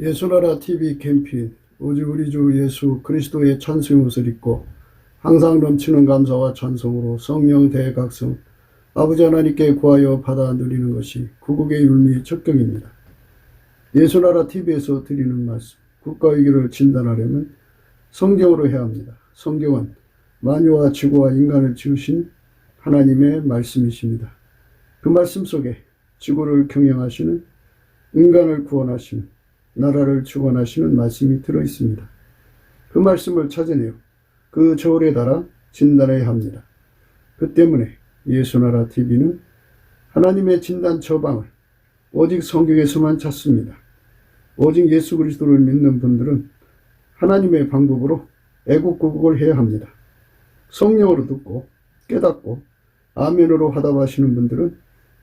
예수나라 TV 캠페인 오직 우리 주 예수 그리스도의 찬송의 옷을 입고 항상 넘치는 감사와 찬송으로 성령 대각성 아버지 하나님께 구하여 받아 누리는 것이 구국의 율미 척경입니다. 예수나라 TV에서 드리는 말씀, 국가위기를 진단하려면 성경으로 해야 합니다. 성경은 만유와 지구와 인간을 지으신 하나님의 말씀이십니다. 그 말씀 속에 지구를 경영하시는, 인간을 구원하시는, 나라를 주관하시는 말씀이 들어있습니다. 그 말씀을 찾아내어 그 저울에 달아 진단해야 합니다. 그 때문에 예수나라 TV는 하나님의 진단 처방을 오직 성경에서만 찾습니다. 오직 예수 그리스도를 믿는 분들은 하나님의 방법으로 애국구국을 해야 합니다. 성령으로 듣고 깨닫고 아멘으로 화답하시는 분들은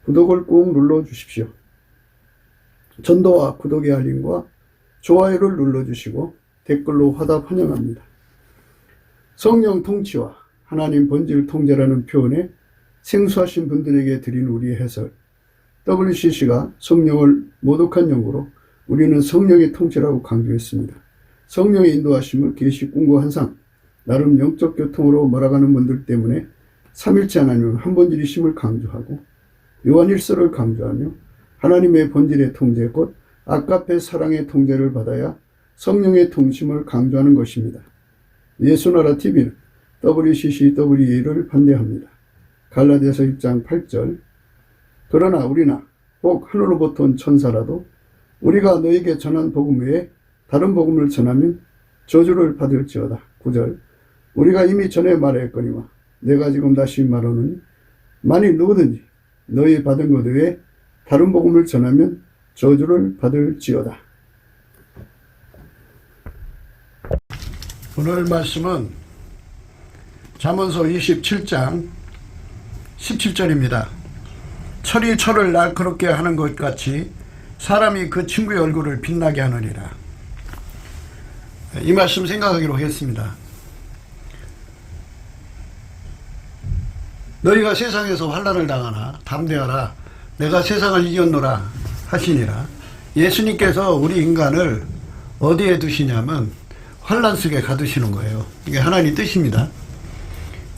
구독을 꾹 눌러주십시오. 전도와 구독의 알림과 좋아요를 눌러주시고 댓글로 화답 환영합니다. 성령 통치와 하나님 본질 통제라는 표현에 생소하신 분들에게 드린 우리의 해설, WCC가 성령을 모독한 연구로 우리는 성령의 통치라고 강조했습니다. 성령의 인도하심을 계시 꿈과 환상, 나름 영적 교통으로 몰아가는 분들 때문에 삼일체 하나님은 한 본질이심을 강조하고 요한일서를 강조하며 하나님의 본질의 통제 곧 아가페 사랑의 통제를 받아야 성령의 통심을 강조하는 것입니다. 예수나라 TV는 WCCWA를 반대합니다. 갈라디아서 1장 8절 그러나 우리나 혹 하늘로부터 온 천사라도 우리가 너에게 전한 복음 외에 다른 복음을 전하면 저주를 받을지어다. 9절 우리가 이미 전에 말하였거니와 내가 지금 다시 말하노니 만일 누구든지 너희 받은 것 외에 다른 복음을 전하면 저주를 받을지어다. 오늘 말씀은 잠언서 27장 17절입니다. 철이 철을 날카롭게 하는 것 같이 사람이 그 친구의 얼굴을 빛나게 하느니라. 이 말씀 생각하기로 하겠습니다. 너희가 세상에서 환난을 당하나 담대하라 내가 세상을 이겼노라 하시니라. 예수님께서 우리 인간을 어디에 두시냐면 환난 속에 가두시는 거예요. 이게 하나님 뜻입니다.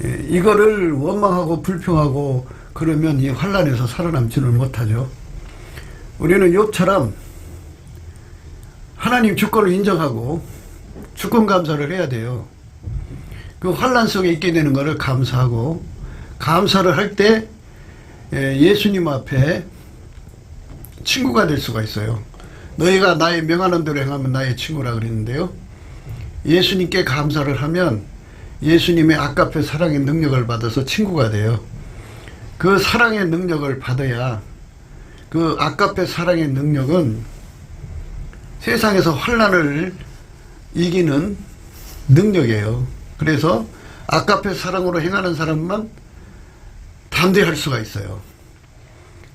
이거를 원망하고 불평하고 그러면 이 환난에서 살아남지는 못하죠. 우리는 욥처럼 하나님 주권을 인정하고 주권 감사를 해야 돼요. 그 환난 속에 있게 되는 것을 감사하고 감사를 할 때 예수님 앞에 친구가 될 수가 있어요. 너희가 나의 명하는 대로 행하면 나의 친구라 그랬는데요. 예수님께 감사를 하면 예수님의 아가페 사랑의 능력을 받아서 친구가 돼요. 그 사랑의 능력을 받아야 그 아가페 사랑의 능력은 세상에서 환난을 이기는 능력이에요. 그래서 아가페 사랑으로 행하는 사람만 담대할 수가 있어요.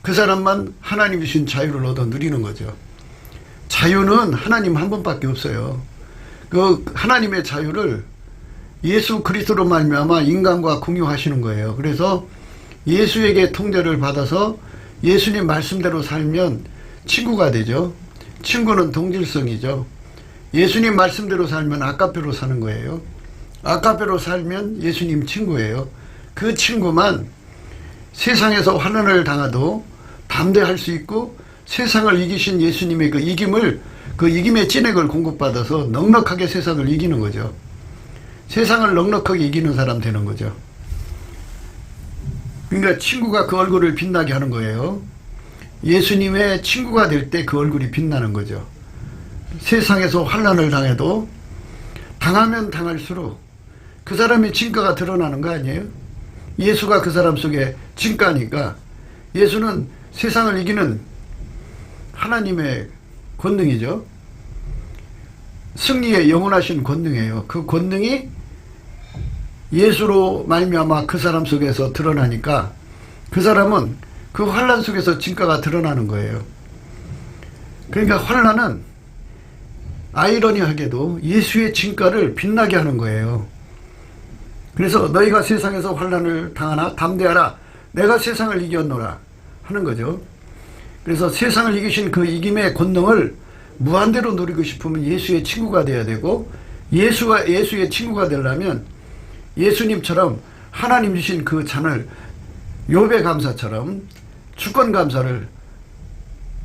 그 사람만 하나님이 주신 자유를 얻어 누리는 거죠. 자유는 하나님 한 분밖에 없어요. 그 하나님의 자유를 예수 그리스도로 말미암아 인간과 공유하시는 거예요. 그래서 예수에게 통제를 받아서 예수님 말씀대로 살면 친구가 되죠. 친구는 동질성이죠. 예수님 말씀대로 살면 아가페로 사는 거예요. 아가페로 살면 예수님 친구예요. 그 친구만 세상에서 환난을 당하도 담대할 수 있고 세상을 이기신 예수님의 그 이김의 찐액을 공급받아서 넉넉하게 세상을 이기는 거죠. 세상을 넉넉하게 이기는 사람 되는 거죠. 그러니까 친구가 그 얼굴을 빛나게 하는 거예요. 예수님의 친구가 될 때 그 얼굴이 빛나는 거죠. 세상에서 환난을 당해도 당하면 당할수록 그 사람의 진가가 드러나는 거 아니에요? 예수가 그 사람 속에 진가니까 예수는 세상을 이기는 하나님의 권능이죠. 승리의 영원하신 권능이에요. 그 권능이 예수로 말미암아 그 사람 속에서 드러나니까 그 사람은 그 환난 속에서 진가가 드러나는 거예요. 그러니까 환난은 아이러니하게도 예수의 진가를 빛나게 하는 거예요. 그래서 너희가 세상에서 환난을 당하나 담대하라 내가 세상을 이겼노라 하는 거죠. 그래서 세상을 이기신 그 이김의 권능을 무한대로 누리고 싶으면 예수의 친구가 돼야 되고, 예수의 친구가 되려면 예수님처럼 하나님 주신 그 잔을 욥의 감사처럼 주권 감사를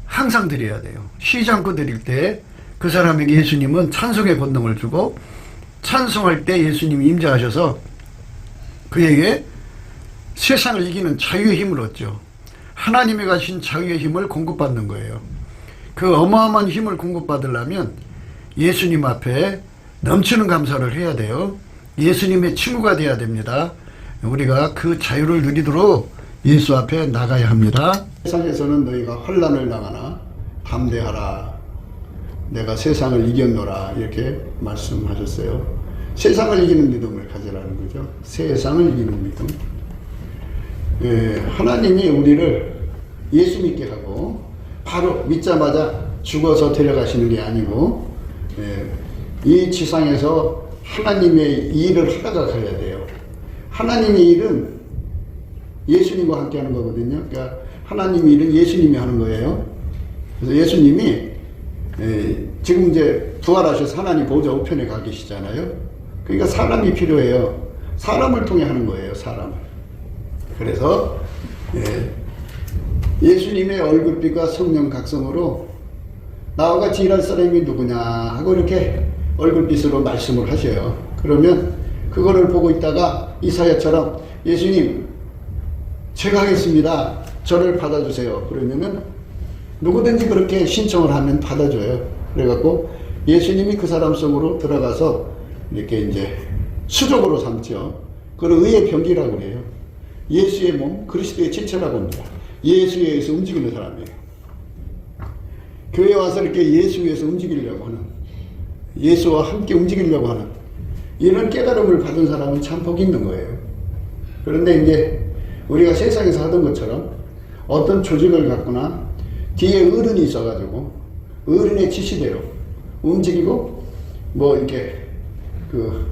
항상 드려야 돼요. 쉬지 않고 드릴 때 그 사람에게 예수님은 찬송의 권능을 주고, 찬송할 때 예수님이 임재하셔서 그에게 세상을 이기는 자유의 힘을 얻죠. 하나님이 가신 자유의 힘을 공급받는 거예요. 그 어마어마한 힘을 공급받으려면 예수님 앞에 넘치는 감사를 해야 돼요. 예수님의 친구가 돼야 됩니다. 우리가 그 자유를 누리도록 예수 앞에 나가야 합니다. 세상에서는 너희가 환난을 당하나 담대하라. 내가 세상을 이겼노라. 이렇게 말씀하셨어요. 세상을 이기는 믿음을 가지라는 거죠. 세상을 이기는 믿음. 하나님이 우리를 예수 믿게 하고 바로 믿자마자 죽어서 데려가시는 게 아니고, 이 지상에서 하나님의 일을 하다가 가야 돼요. 하나님의 일은 예수님과 함께 하는 거거든요. 그러니까 하나님의 일은 예수님이 하는 거예요. 그래서 예수님이 지금 이제 부활하셔서 하나님 보좌 우편에 가 계시잖아요. 그러니까 사람이 필요해요. 사람을 통해 하는 거예요. 사람을. 그래서 예수님의 얼굴빛과 성령 각성으로 나와 같이 일할 사람이 누구냐 하고 이렇게 얼굴빛으로 말씀을 하셔요. 그러면 그거를 보고 있다가 이사야처럼 예수님 제가 하겠습니다. 저를 받아주세요. 그러면은 누구든지 그렇게 신청을 하면 받아줘요. 그래갖고 예수님이 그 사람 속으로 들어가서 이렇게 이제 수족으로 삼죠. 그걸 의의 병기라고 그래요. 예수의 몸, 그리스도의 지체라고 합니다. 예수에 의해서 움직이는 사람이에요. 교회 와서 이렇게 예수 위해서 움직이려고 하는, 예수와 함께 움직이려고 하는 이런 깨달음을 받은 사람은 참 복이 있는 거예요. 그런데 이제 우리가 세상에서 하던 것처럼 어떤 조직을 갖거나 뒤에 어른이 있어가지고 어른의 지시대로 움직이고 뭐 이렇게 그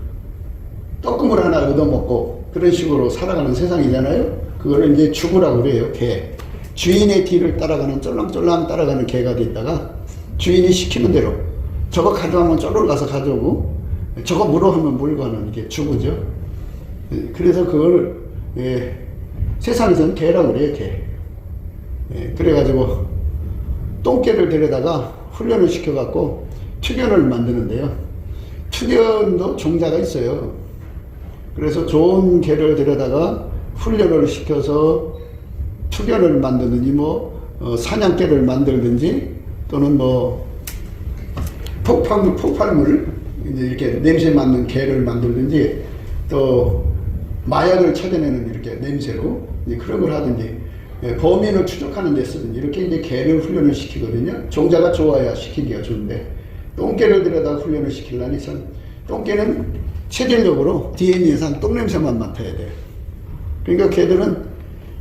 떡국을 하나 얻어먹고 그런 식으로 살아가는 세상이잖아요. 그거를 이제 주구라고 그래요. 개. 주인의 뒤를 따라가는, 쫄랑쫄랑 따라가는 개가 됐다가 주인이 시키는 대로 저거 가져가면 쫄러 가서 가져오고 저거 물어 하면 물고 하는 게 주구죠. 그래서 그걸 세상에서는 개라고 그래요. 개. 그래가지고 똥개를 데려다가 훈련을 시켜갖고 투견을 만드는데요. 투견도 종자가 있어요. 그래서 좋은 개를 데려다가 훈련을 시켜서 투견을 만드든지 사냥개를 만들든지 또는 폭발물 이제 이렇게 냄새 맡는 개를 만들든지 또 마약을 찾아내는 이렇게 냄새로 이제 그런 걸 하든지 범인을 추적하는 데 쓰든지 이렇게 이제 개를 훈련을 시키거든요. 종자가 좋아야 시키기가 좋은데 똥개를 들여다 훈련을 시키려니 똥개는 체질적으로 DNA상 똥냄새만 맡아야 돼요. 그러니까 개들은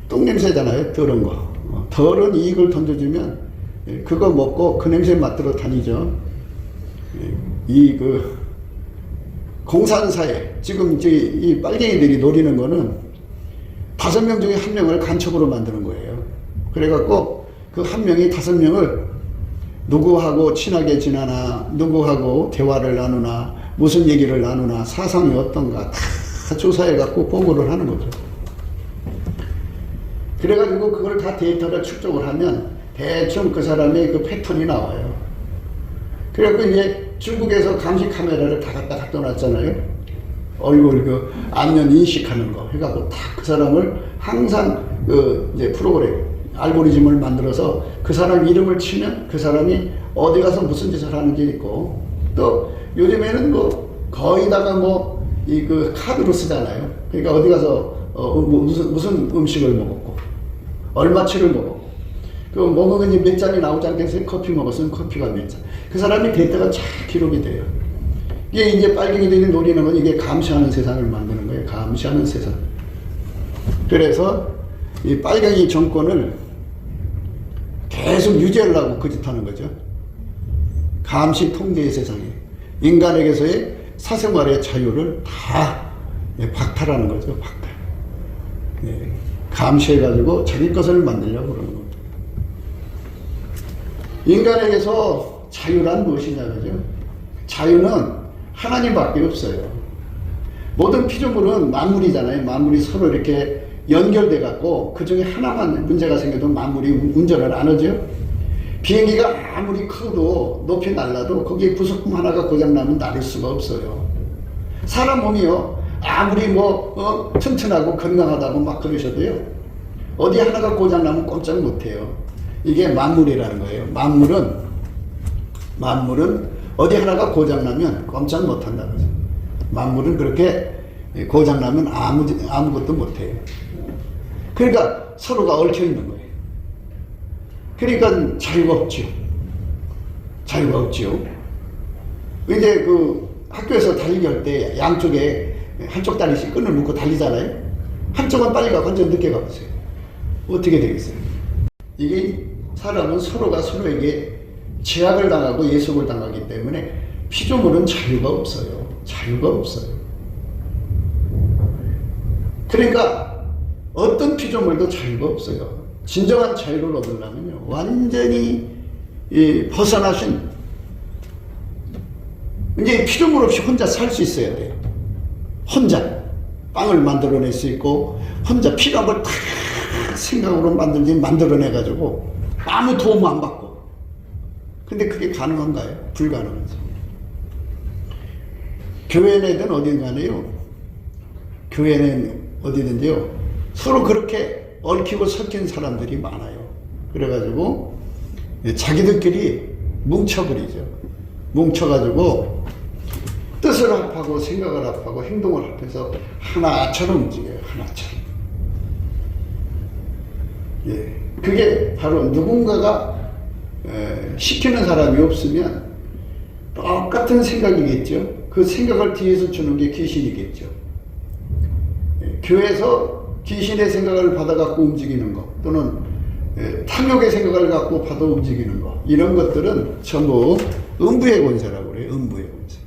똥냄새잖아요. 더러운 거. 더러운 이익을 던져주면 그거 먹고 그 냄새 맡으러 다니죠. 공산사회, 지금 이 빨갱이들이 노리는 거는 5명 중에 1명을 간첩으로 만드는 거예요. 그래갖고 그 1명이 5명을 누구하고 친하게 지내나, 누구하고 대화를 나누나, 무슨 얘기를 나누나, 사상이 어떤가 다 조사해갖고 보고를 하는 거죠. 그래가지고 그걸 다 데이터를 축적을 하면 대충 그 사람의 그 패턴이 나와요. 그래갖고 이제 중국에서 감시 카메라를 다 갖다 놔놨잖아요. 얼굴 그 안면 인식하는 거 해갖고 다 그 사람을 항상 이제 프로그램, 알고리즘을 만들어서 그 사람 이름을 치면 그 사람이 어디 가서 무슨 짓을 하는지 있고, 또 요즘에는 거의 다가 그 카드로 쓰잖아요. 그러니까 어디 가서 무슨 음식을 먹었고, 얼마치를 먹었고, 그 먹은 게 몇 잔이 나오지 않겠어요? 커피 먹었으면 커피가 몇 잔. 그 사람이 데이터가 쫙 기록이 돼요. 이게 이제 빨갱이들이 노리는 건 이게 감시하는 세상을 만드는 거예요. 감시하는 세상. 그래서 이 빨갱이 정권을 계속 유지하려고 그 짓 하는 거죠. 감시 통제의 세상에 인간에게서의 사생활의 자유를 다 박탈하는 거죠. 박탈. 감시해가지고 자기 것을 만들려고 그러는 겁니다. 인간에게서 자유란 무엇이냐, 그죠? 자유는 하나님밖에 없어요. 모든 피조물은 만물이잖아요. 만물이 서로 이렇게 연결돼 갖고 그 중에 하나만 문제가 생겨도 만물이 운전을 안 하죠. 비행기가 아무리 커도 높이 날라도 거기에 부속품 하나가 고장나면 날을 수가 없어요. 사람 몸이요, 아무리 튼튼하고 건강하다고 막 그러셔도요, 어디 하나가 고장나면 꼼짝 못해요. 이게 만물이라는 거예요. 만물은 어디 하나가 고장나면 꼼짝 못한다는 거죠. 만물은 그렇게 고장나면 아무것도 못해요. 그러니까 서로가 얽혀 있는 거예요. 그러니까 자유가 없죠. 자유가 없죠. 이제 그 학교에서 달리기 할 때 양쪽에 한쪽 다리씩 끈을 묶고 달리잖아요. 한쪽은 빨리 가고 한쪽은 늦게 가보세요. 어떻게 되겠어요? 이게 사람은 서로가 서로에게 제약을 당하고 예속을 당하기 때문에 피조물은 자유가 없어요. 자유가 없어요. 그러니까 어떤 피조물도 자유가 없어요. 진정한 자유를 얻으려면요, 완전히 벗어나신, 이제 피조물 없이 혼자 살 수 있어야 돼요. 혼자 빵을 만들어낼 수 있고, 혼자 필요한 걸 다 생각으로 만들어내가지고 아무 도움 안 받고. 근데 그게 가능한가요? 불가능하죠. 교회내든 어딘 간에요, 교회는 어디든지요, 서로 그렇게 얽히고 섞인 사람들이 많아요. 그래가지고 자기들끼리 뭉쳐버리죠. 뭉쳐가지고 뜻을 합하고 생각을 합하고 행동을 합해서 하나처럼 움직여요. 하나처럼. 예, 그게 바로 누군가가 시키는 사람이 없으면 똑같은 생각이겠죠. 그 생각을 뒤에서 주는 게 귀신이겠죠. 예, 교회에서 귀신의 생각을 받아갖고 움직이는 것, 또는 탐욕의 생각을 갖고 받아 움직이는 것, 이런 것들은 전부 음부의 권세라고 그래요. 음부의 권세.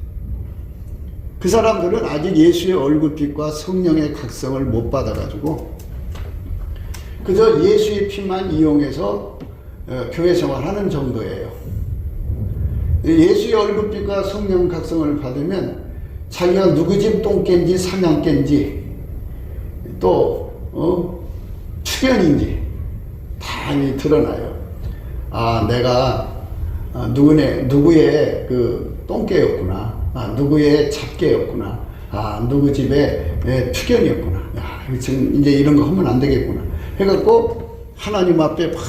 그 사람들은 아직 예수의 얼굴빛과 성령의 각성을 못 받아가지고 그저 예수의 피만 이용해서 교회 생활하는 정도예요. 예수의 얼굴빛과 성령 각성을 받으면 자기가 누구 집 똥개인지 사냥개인지 또 출연인지 다 드러나요. 아, 내가 누구의 그 똥개였구나. 아, 누구의 잡개였구나. 아, 누구 집에 투견이었구나. 야, 지금 이제 이런 거 하면 안 되겠구나. 해갖고 하나님 앞에 막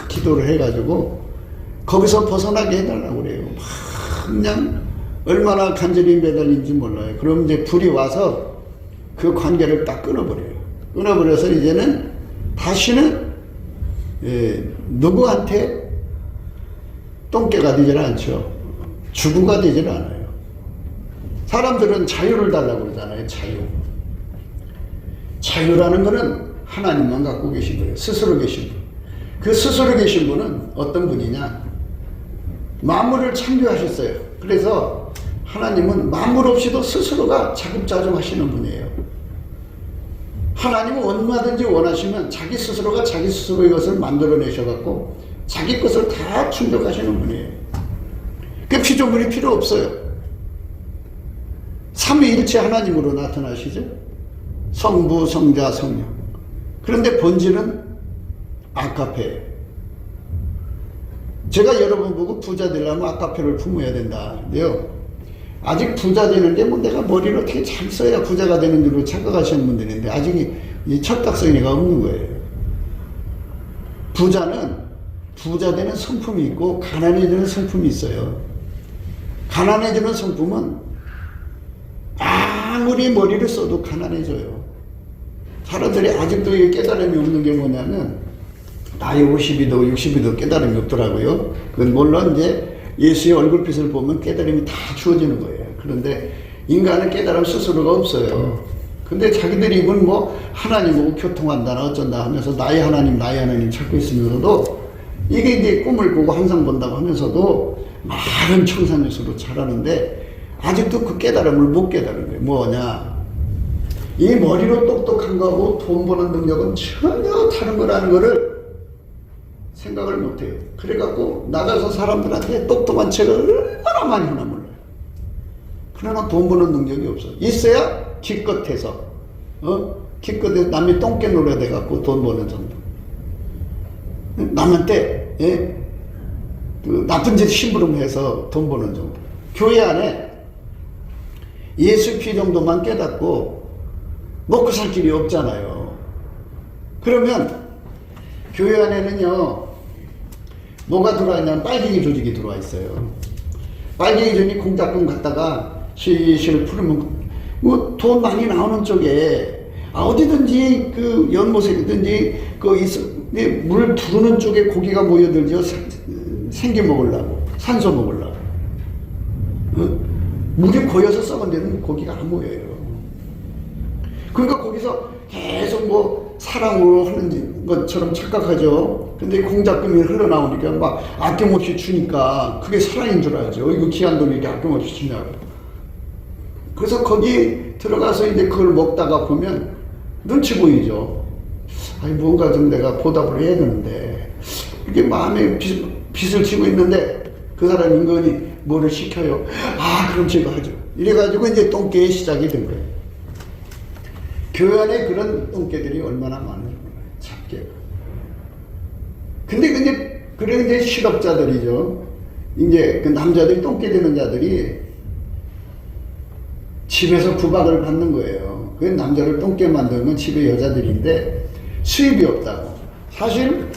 기도를 해가지고 거기서 벗어나게 해달라고 그래요. 막 그냥 얼마나 간절히 매달린지 몰라요. 그럼 이제 불이 와서 그 관계를 딱 끊어버려요. 끊어버려서 이제는 다시는 누구한테 똥개가 되질 않죠. 주부가 되질 않아요. 사람들은 자유를 달라고 그러잖아요. 자유. 자유라는 거는 하나님만 갖고 계신 거예요. 스스로 계신 분. 그 스스로 계신 분은 어떤 분이냐? 만물을 창조하셨어요. 그래서 하나님은 만물 없이도 스스로가 자급자족하시는 분이에요. 하나님은 얼마든지 원하시면 자기 스스로가 자기 스스로의 것을 만들어내셔갖고 자기 것을 다 충족하시는 분이에요. 그 피조물이 필요 없어요. 삼위일체 하나님으로 나타나시죠. 성부, 성자, 성령. 그런데 본질은 아카페예요. 제가 여러분 보고 부자 되려면 아카페를 품어야 된다. 근데요, 아직 부자 되는 게 뭐 내가 머리를 어떻게 잘 써야 부자가 되는 줄로 착각하시는 분들인데 아직 이 철딱서니가 없는 거예요. 부자는 부자 되는 성품이 있고 가난해지는 성품이 있어요. 가난해지는 성품은 아무리 머리를 써도 가난해져요. 사람들이 아직도 이 깨달음이 없는 게 뭐냐면 나이 50이도 60이도 깨달음이 없더라고요. 그건 물론 이제 예수의 얼굴빛을 보면 깨달음이 다 주어지는 거예요. 그런데 인간은 깨달음 스스로가 없어요. 근데 자기들이 이건 뭐 하나님하고 교통한다나 어쩐다 하면서 나의 하나님 찾고 있으면서도 이게 이제 꿈을 꾸고 항상 본다고 하면서도 많은 청산유수로 자라는데 아직도 그 깨달음을 못 깨달은 거예요. 뭐냐? 이 머리로 똑똑한 거하고 돈 버는 능력은 전혀 다른 거라는 거를 생각을 못해요. 그래갖고 나가서 사람들한테 똑똑한 책을 얼마나 많이 하나 몰라요. 그러나 돈 버는 능력이 없어. 있어야 기껏해서 기껏해서 남이 똥개 노려대갖고 돈 버는 정도. 남한테 그 나쁜 짓 심부름해서 돈 버는 정도. 교회 안에 예수 피 정도만 깨닫고 먹고 살 길이 없잖아요. 그러면 교회 안에는요, 뭐가 들어와 있냐면 빨갱이 조직이 들어와 있어요. 빨갱이 조직이 공작금 갖다가 실실 풀으면 뭐 돈 많이 나오는 쪽에 어디든지 그 연못이든지 물 두르는 쪽에 고기가 모여들죠. 생기 먹으려고, 산소 먹으려고. 물이 고여서 썩은 데는 고기가 안 모여요. 그러니까 거기서 계속 뭐 사랑으로 하는 것처럼 착각하죠. 근데 공작금이 흘러나오니까 막 아낌없이 주니까 그게 사랑인 줄 알죠. 이거 귀한 돈 이렇게 아낌없이 주냐고. 그래서 거기 들어가서 이제 그걸 먹다가 보면 눈치 보이죠. 아니 뭔가 좀 내가 보답을 해야 되는데 이게 마음에 빚을 지고 있는데 그 사람 인간이 뭐를 시켜요. 그럼 제가 하죠. 이래가지고 이제 똥개의 시작이 된 거예요. 교회 안에 그런 똥개들이 얼마나 많은지 몰라요. 잡개가. 그래 이제 실업자들이죠. 이제 그 남자들이 똥개 되는 자들이 집에서 구박을 받는 거예요. 그 남자를 똥개 만드는 건 집에 여자들인데 수입이 없다고. 사실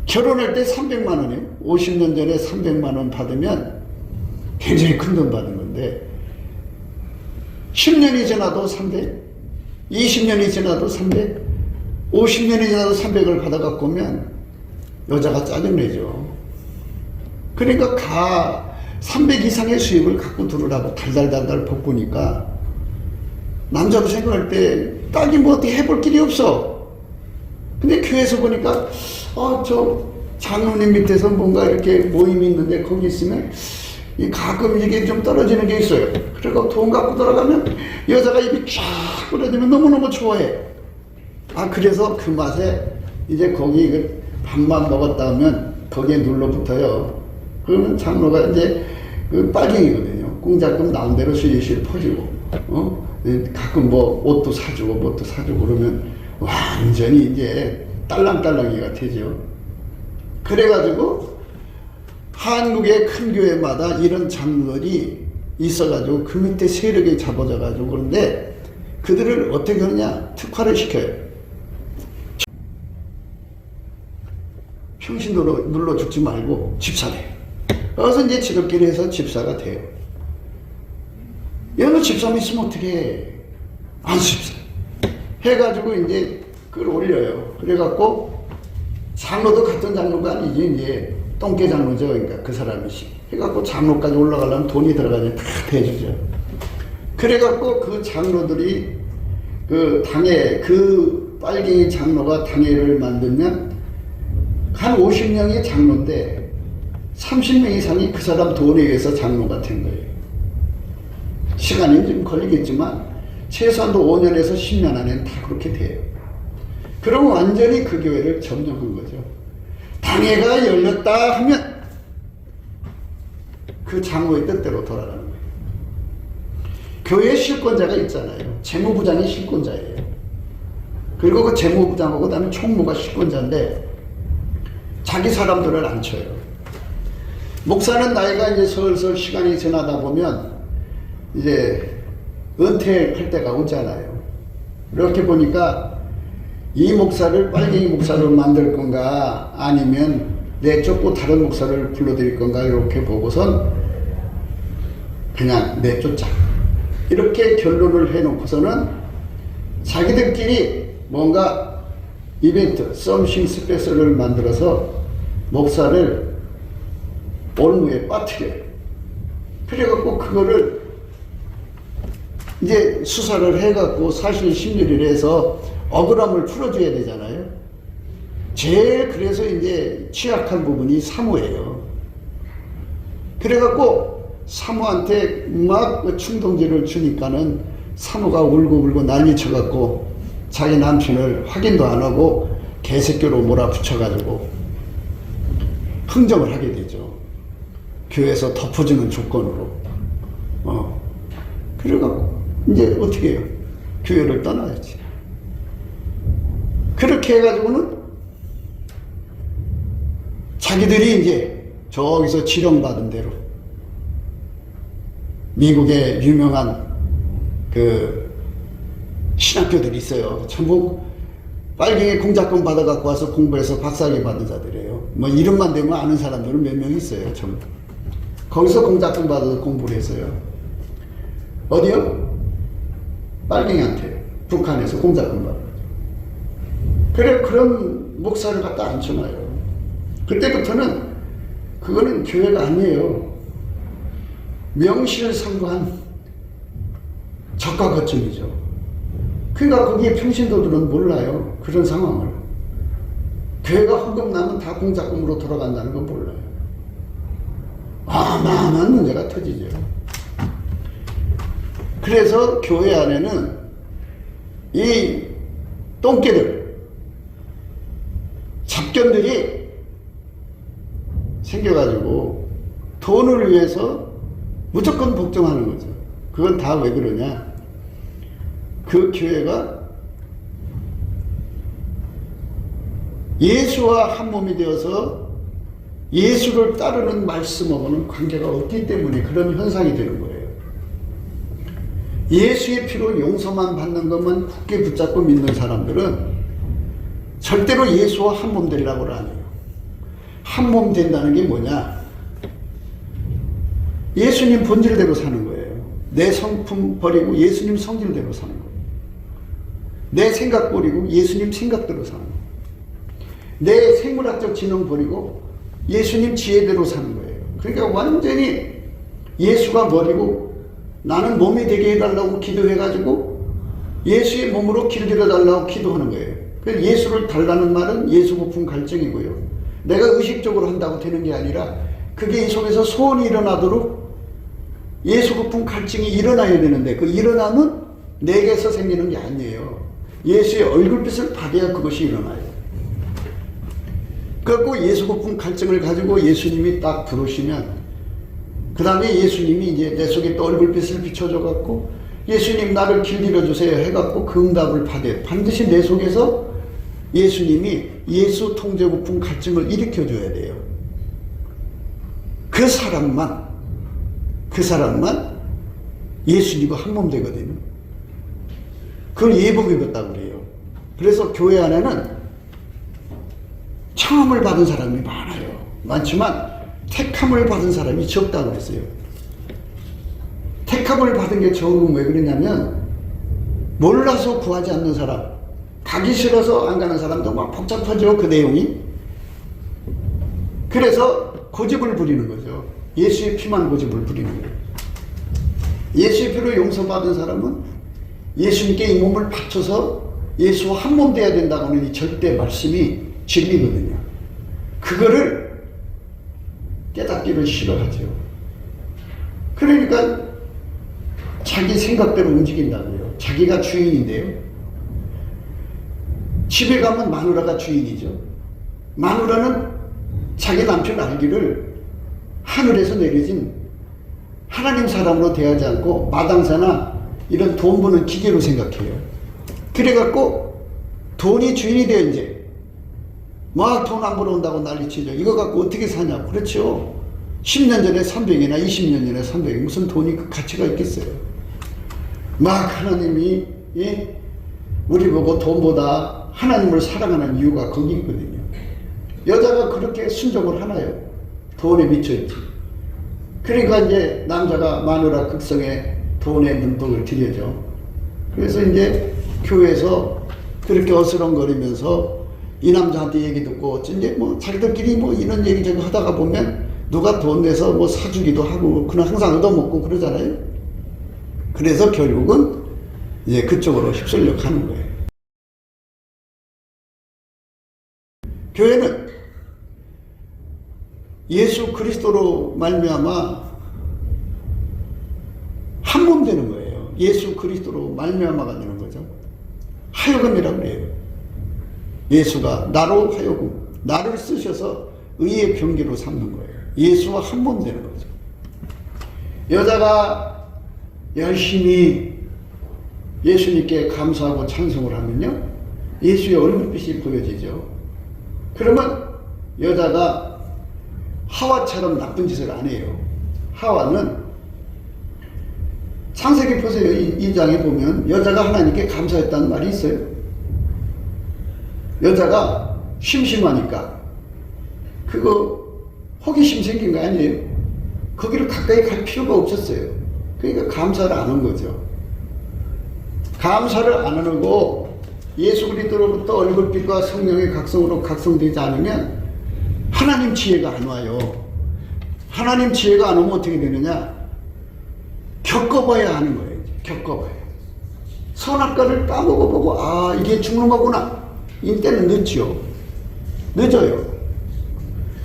결혼할 때 300만 원이에요. 50년 전에 300만 원 받으면 굉장히 큰 돈 받은 건데 10년이 지나도 300, 20년이 지나도 300, 50년이 지나도 300을 받아갖고 오면 여자가 짜증내죠. 그러니까 300 이상의 수입을 갖고 들으라고 달달달달 볶으니까 남자도 생각할 때 딱히 뭐 어떻게 해볼 길이 없어. 근데 교회에서 보니까 저 장로님 밑에서 뭔가 이렇게 모임이 있는데 거기 있으면 가끔 이게 좀 떨어지는 게 있어요. 그래서 돈 갖고 들어가면 여자가 입이 쫙 뿌려지면 너무너무 좋아해. 그래서 그 맛에 이제 거기 밥만 먹었다 하면 거기에 눌러붙어요. 그러면 장로가 이제 그 빨갱이거든요. 공작금 나온 대로 실실 퍼지고, 가끔 뭐 옷도 사주고 뭣도 사주고 그러면 완전히 이제 딸랑딸랑이가 되죠. 그래가지고 한국의 큰 교회마다 이런 장로들이 있어가지고 그 밑에 세력이 잡아져가지고 그런데 그들을 어떻게 하느냐? 특화를 시켜요. 평신도로 눌러 죽지 말고 집사래. 그래서 이제 지들끼리 해서 집사가 돼요. 얘는 집사만 있으면 어떻게 해? 안 집사. 해가지고 이제 그걸 올려요. 그래갖고 장로도 같은 장로가 아니지, 이제 똥개 장로죠. 그러니까 그 사람이 해갖고 장로까지 올라가려면 돈이 들어가지 다 대주죠. 그래갖고 그 장로들이 그 당회, 그 빨갱이 장로가 당회를 만들면 한 50명이 장로인데 30명 이상이 그 사람 돈에 의해서 장로가 된 거예요. 시간이 좀 걸리겠지만 최소한도 5년에서 10년 안에는 다 그렇게 돼요. 그럼 완전히 그 교회를 점령한 거죠. 당회가 열렸다 하면 그 장로의 뜻대로 돌아가는 거예요. 교회 실권자가 있잖아요. 재무부장이 실권자예요. 그리고 그 재무부장하고 그다음에 총무가 실권자인데 자기 사람들을 안 쳐요. 목사는 나이가 이제 슬슬 시간이 지나다 보면 이제 은퇴할 때가 오잖아요. 이렇게 보니까 이 목사를 빨갱이 목사로 만들 건가 아니면 내쫓고 다른 목사를 불러들일 건가 이렇게 보고선 그냥 내쫓자 이렇게 결론을 해놓고서는 자기들끼리 뭔가 이벤트 썸씽 스페셜을 만들어서 목사를 올무에 빠뜨려요. 그래갖고 그거를 이제 수사를 해갖고 사실 심리를 해서 억울함을 풀어줘야 되잖아요. 제일 그래서 이제 취약한 부분이 사모예요. 그래갖고 사모한테 막 충동질을 주니까는 사모가 울고 난리 쳐갖고 자기 남편을 확인도 안 하고 개새끼로 몰아붙여가지고 흥정을 하게 되죠. 교회에서 덮어주는 조건으로. 그래갖고 이제 어떻게 해요? 교회를 떠나야지. 그렇게 해가지고는 자기들이 이제 저기서 지령받은 대로 미국의 유명한 그 신학교들이 있어요. 전부 빨갱이 공작금 받아갖고 와서 공부해서 박사학위 받은 자들이에요. 뭐 이름만 대면 아는 사람들은 몇 명 있어요. 전부. 거기서 공작금 받아서 공부를 했어요. 어디요? 빨갱이한테 북한에서 공작금 받아요. 그래 그런 목사를 갖다 앉혀놔요. 그때부터는 그거는 교회가 아니에요. 명실상부한 적과 거점이죠. 그러니까 거기에 평신도들은 몰라요. 그런 상황을. 교회가 헌금 나면 다 공작금으로 돌아간다는 건 몰라요. 어마어마한 문제가 터지죠. 그래서 교회 안에는 이 똥개들, 잡견들이 생겨가지고 돈을 위해서 무조건 복종하는 거죠. 그건 다 왜 그러냐? 그 교회가 예수와 한 몸이 되어서 예수를 따르는 말씀하고는 관계가 없기 때문에 그런 현상이 되는 거예요. 예수의 피로 용서만 받는 것만 굳게 붙잡고 믿는 사람들은 절대로 예수와 한 몸 되리라고는 안 해요. 한 몸 된다는 게 뭐냐? 예수님 본질대로 사는 거예요. 내 성품 버리고 예수님 성질대로 사는 거예요. 내 생각 버리고 예수님 생각대로 사는 거예요. 내 생물학적 지능 버리고 예수님 지혜대로 사는 거예요. 그러니까 완전히 예수가 버리고 나는 몸이 되게 해달라고 기도해가지고 예수의 몸으로 길들여달라고 기도하는 거예요. 그래서 예수를 달라는 말은 예수 고품 갈증이고요. 내가 의식적으로 한다고 되는 게 아니라 그게 이 속에서 소원이 일어나도록 예수 고품 갈증이 일어나야 되는데 그 일어나면 내게서 생기는 게 아니에요. 예수의 얼굴빛을 받아야 그것이 일어나요. 그래갖고 예수 고품 갈증을 가지고 예수님이 딱 들어오시면 그 다음에 예수님이 이제 내 속에 또 얼굴빛을 비춰줘갖고 예수님 나를 길들여주세요 해갖고 그 응답을 받아요. 반드시 내 속에서 예수님이 예수 통제 고품 갈증을 일으켜줘야 돼요. 그 사람만 예수님과 한 몸 되거든요. 그걸 예복 입었다고 그래요. 그래서 교회 안에는 청함을 받은 사람이 많아요. 많지만 택함을 받은 사람이 적다고 그랬어요. 택함을 받은 게 적으면 왜 그러냐면 몰라서 구하지 않는 사람, 가기 싫어서 안 가는 사람도 막 복잡하죠. 그 내용이. 그래서 고집을 부리는 거죠. 예수의 피만 고집을 부리는 거예요. 예수의 피로 용서받은 사람은 예수님께 이 몸을 바쳐서 예수와 한 몸 돼야 된다고 하는 이 절대 말씀이 진리거든요. 그거를 깨닫기를 싫어하죠. 그러니까 자기 생각대로 움직인다고요. 자기가 주인인데요. 집에 가면 마누라가 주인이죠. 마누라는 자기 남편 알기를 하늘에서 내려진 하나님 사람으로 대하지 않고 마당사나 이런 돈 버는 기계로 생각해요. 그래갖고 돈이 주인이 되어 이제 막 돈 안 벌어온다고 난리치죠. 이거 갖고 어떻게 사냐고. 그렇죠. 10년 전에 300이나 20년 전에 300이 무슨 돈이 그 가치가 있겠어요. 막 하나님이 우리 보고 돈보다 하나님을 사랑하는 이유가 거기 있거든요. 여자가 그렇게 순종을 하나요? 돈에 미쳐있지. 그러니까 이제 남자가 마누라 극성에 돈에 눈독을 들여죠. 그래서 이제 교회에서 그렇게 어스렁거리면서 이 남자한테 얘기 듣고 어쩐지 뭐 자기들끼리 뭐 이런 얘기저기 하다가 보면 누가 돈 내서 뭐 사주기도 하고 그냥 항상 얻어먹고 그러잖아요. 그래서 결국은 이제 그쪽으로 휩쓸려 가는 거예요. 교회는 예수 그리스도로 말미암아 한 몸 되는 거예요. 예수 그리스도로 말미암아가 되는 거죠. 하여금이라고 그래요. 예수가 나로 하여금 나를 쓰셔서 의의 병기로 삼는 거예요. 예수와 한 몸 되는 거죠. 여자가 열심히 예수님께 감사하고 찬송을 하면요, 예수의 얼굴빛이 보여지죠. 그러면 여자가 하와처럼 나쁜 짓을 안 해요. 하와는 창세기 보세요. 이 장에 보면 여자가 하나님께 감사했다는 말이 있어요. 여자가 심심하니까 그거 호기심 생긴 거 아니에요? 거기를 가까이 갈 필요가 없었어요. 그러니까 감사를 안 한 거죠. 감사를 안 하고 예수 그리스도로부터 얼굴빛과 성령의 각성으로 각성되지 않으면 하나님 지혜가 안 와요. 하나님 지혜가 안 오면 어떻게 되느냐? 겪어봐야 하는 거예요. 겪어봐야. 선악과를 까먹어보고 아 이게 죽는 거구나. 이때는 늦죠. 늦어요.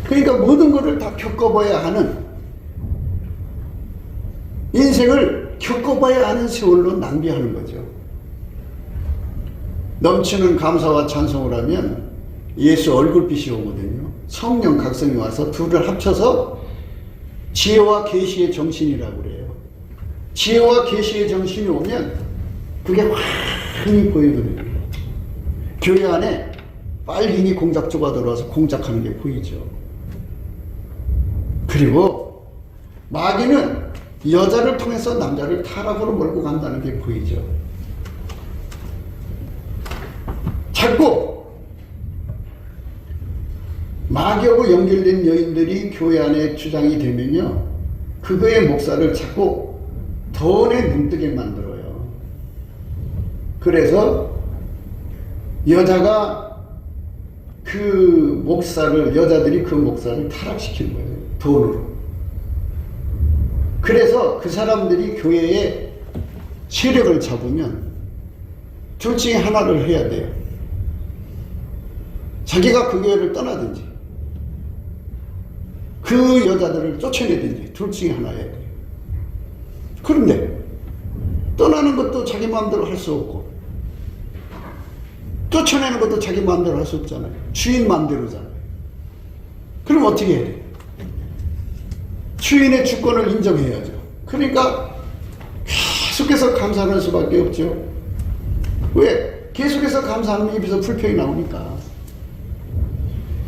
그러니까 모든 것을 다 겪어봐야 하는, 인생을 겪어봐야 하는 세월로 낭비하는 거죠. 넘치는 감사와 찬송을 하면 예수 얼굴빛이 오거든요. 성령 각성이 와서 둘을 합쳐서 지혜와 계시의 정신이라고 그래요. 지혜와 계시의 정신이 오면 그게 환히 보이거든요. 교회 안에 빨갱이 공작조가 들어와서 공작하는 게 보이죠. 그리고 마귀는 여자를 통해서 남자를 타락으로 몰고 간다는 게 보이죠. 자꾸 마귀하고 연결된 여인들이 교회 안에 주장이 되면요, 그거의 목사를 자꾸 더 눈뜨게 만들어요. 그래서 여자가 그 목사를, 여자들이 그 목사를 타락시킨 거예요. 돈으로. 그래서 그 사람들이 교회에 세력을 잡으면 둘 중에 하나를 해야 돼요. 자기가 그 교회를 떠나든지 그 여자들을 쫓아내든지 둘 중에 하나 해야 돼요. 그런데 떠나는 것도 자기 마음대로 할 수 없고 쫓아내는 것도 자기 마음대로 할 수 없잖아요. 주인 마음대로잖아요. 그럼 어떻게 해야 돼요? 주인의 주권을 인정해야죠. 그러니까 계속해서 감사하는 수밖에 없죠. 왜? 계속해서 감사하면 입에서 불평이 나오니까.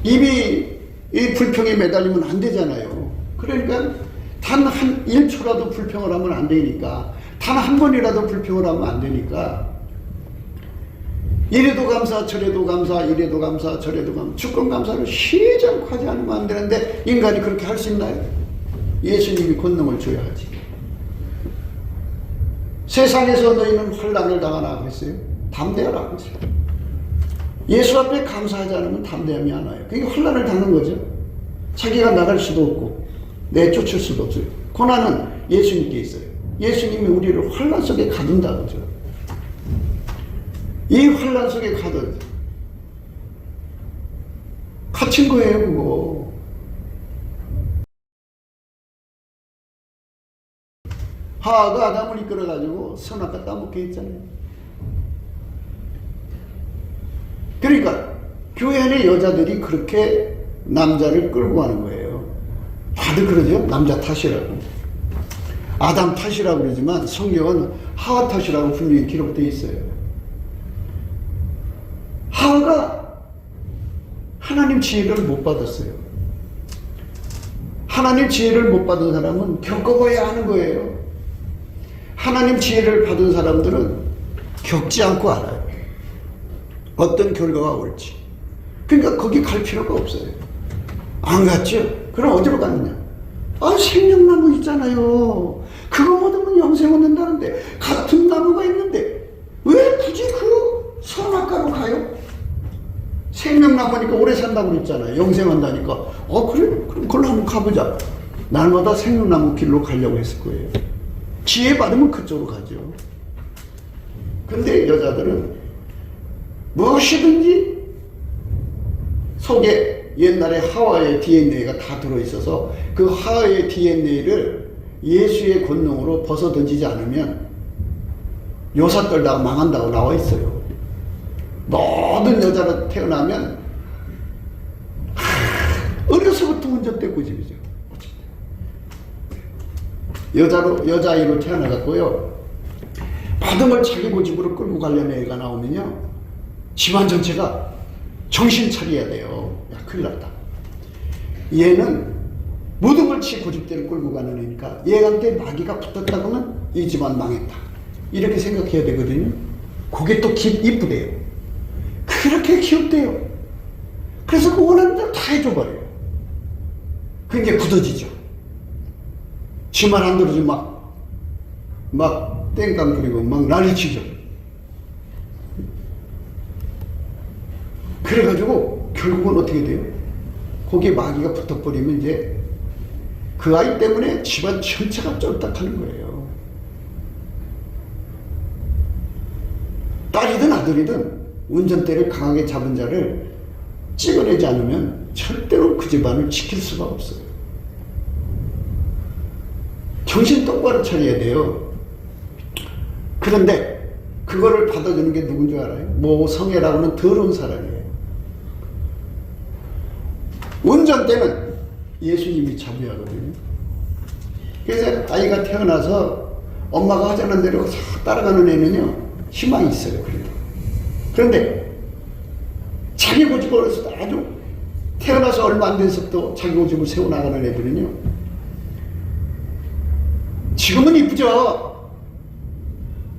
입이 이 불평에 매달리면 안 되잖아요. 그러니까 단 한 1초라도 불평을 하면 안 되니까, 단 한 번이라도 불평을 하면 안 되니까, 이래도 감사 저래도 감사 이래도 감사 저래도 감사, 주권 감사를 쉬지 않고 하지 않으면 안 되는데 인간이 그렇게 할 수 있나요? 예수님이 권능을 줘야 하지. 세상에서 너희는 환난을 당하나 그랬어요. 담대하라 그랬어요. 예수 앞에 감사하지 않으면 담대함이 안 와요. 그게 환난을 당하는 거죠. 자기가 나갈 수도 없고 내쫓을 수도 없어요. 고난은 예수님께 있어요. 예수님이 우리를 환난 속에 가둔다 그러죠. 이 환난 속에 갇힌 거예요. 그거. 하와가 아담을 이끌어가지고 선악과 따먹게 했잖아요. 그러니까 교회 안에 여자들이 그렇게 남자를 끌고 가는 거예요. 다들 그러죠. 남자 탓이라고. 아담 탓이라고 그러지만 성경은 하와 탓이라고 분명히 기록되어 있어요. 하와가 하나님 지혜를 못 받았어요. 하나님 지혜를 못 받은 사람은 겪어봐야 하는 거예요. 하나님 지혜를 받은 사람들은 겪지 않고 알아요. 어떤 결과가 올지. 그러니까 거기 갈 필요가 없어요. 안 갔죠? 그럼 어디로 갔느냐? 아, 생명나무 있잖아요. 그거 얻으면 영생 얻는다는데, 같은 나무가 있는데 왜 굳이 그 선악과로 가요? 생명나무니까 오래 산다고 그랬잖아요. 영생한다니까. 그래? 그럼 그걸로 한번 가보자. 날마다 생명나무 길로 가려고 했을 거예요. 지혜 받으면 그쪽으로 가죠. 근데 여자들은 무엇이든지 속에 옛날에 하와의 DNA가 다 들어있어서 그 하와의 DNA를 예수의 권능으로 벗어던지지 않으면 요사 떨다가 망한다고 나와 있어요. 모든 여자로 태어나면 어려서부터 운전대 고집이죠. 여자아이로 태어나갖고요, 모든 걸 자기 고집으로 끌고 가려는 애가 나오면요, 집안 전체가 정신 차려야 돼요. 야, 큰일 났다. 얘는 모든 걸 지 고집대로 끌고 가는 애니까 얘한테 마귀가 붙었다 그러면 이 집안 망했다, 이렇게 생각해야 되거든요. 그게 또 이쁘대요. 그렇게 귀엽대요. 그래서 그 원하는 대로 다 해줘버려요. 그게 굳어지죠. 지 말 안 들어주면 막 땡깡 부리고 막 난리치죠. 그래가지고 결국은 어떻게 돼요? 거기에 마귀가 붙어버리면 이제 그 아이 때문에 집안 전체가 쫄딱하는 거예요. 딸이든 아들이든 운전대를 강하게 잡은 자를 찍어내지 않으면 절대로 그 집안을 지킬 수가 없어요. 정신 똑바로 차려야 돼요. 그런데 그거를 받아주는 게 누군 줄 알아요? 모성애라고는 더러운 사람이에요. 운전대는 예수님이 잡아야 하거든요. 그래서 아이가 태어나서 엄마가 하자는 대로 따라가는 애는요, 희망이 있어요. 그런데 자기 고집을 어려서 아주 태어나서 얼마 안 돼서부터 자기 고집을 세워나가는 애들은요, 지금은 이쁘죠.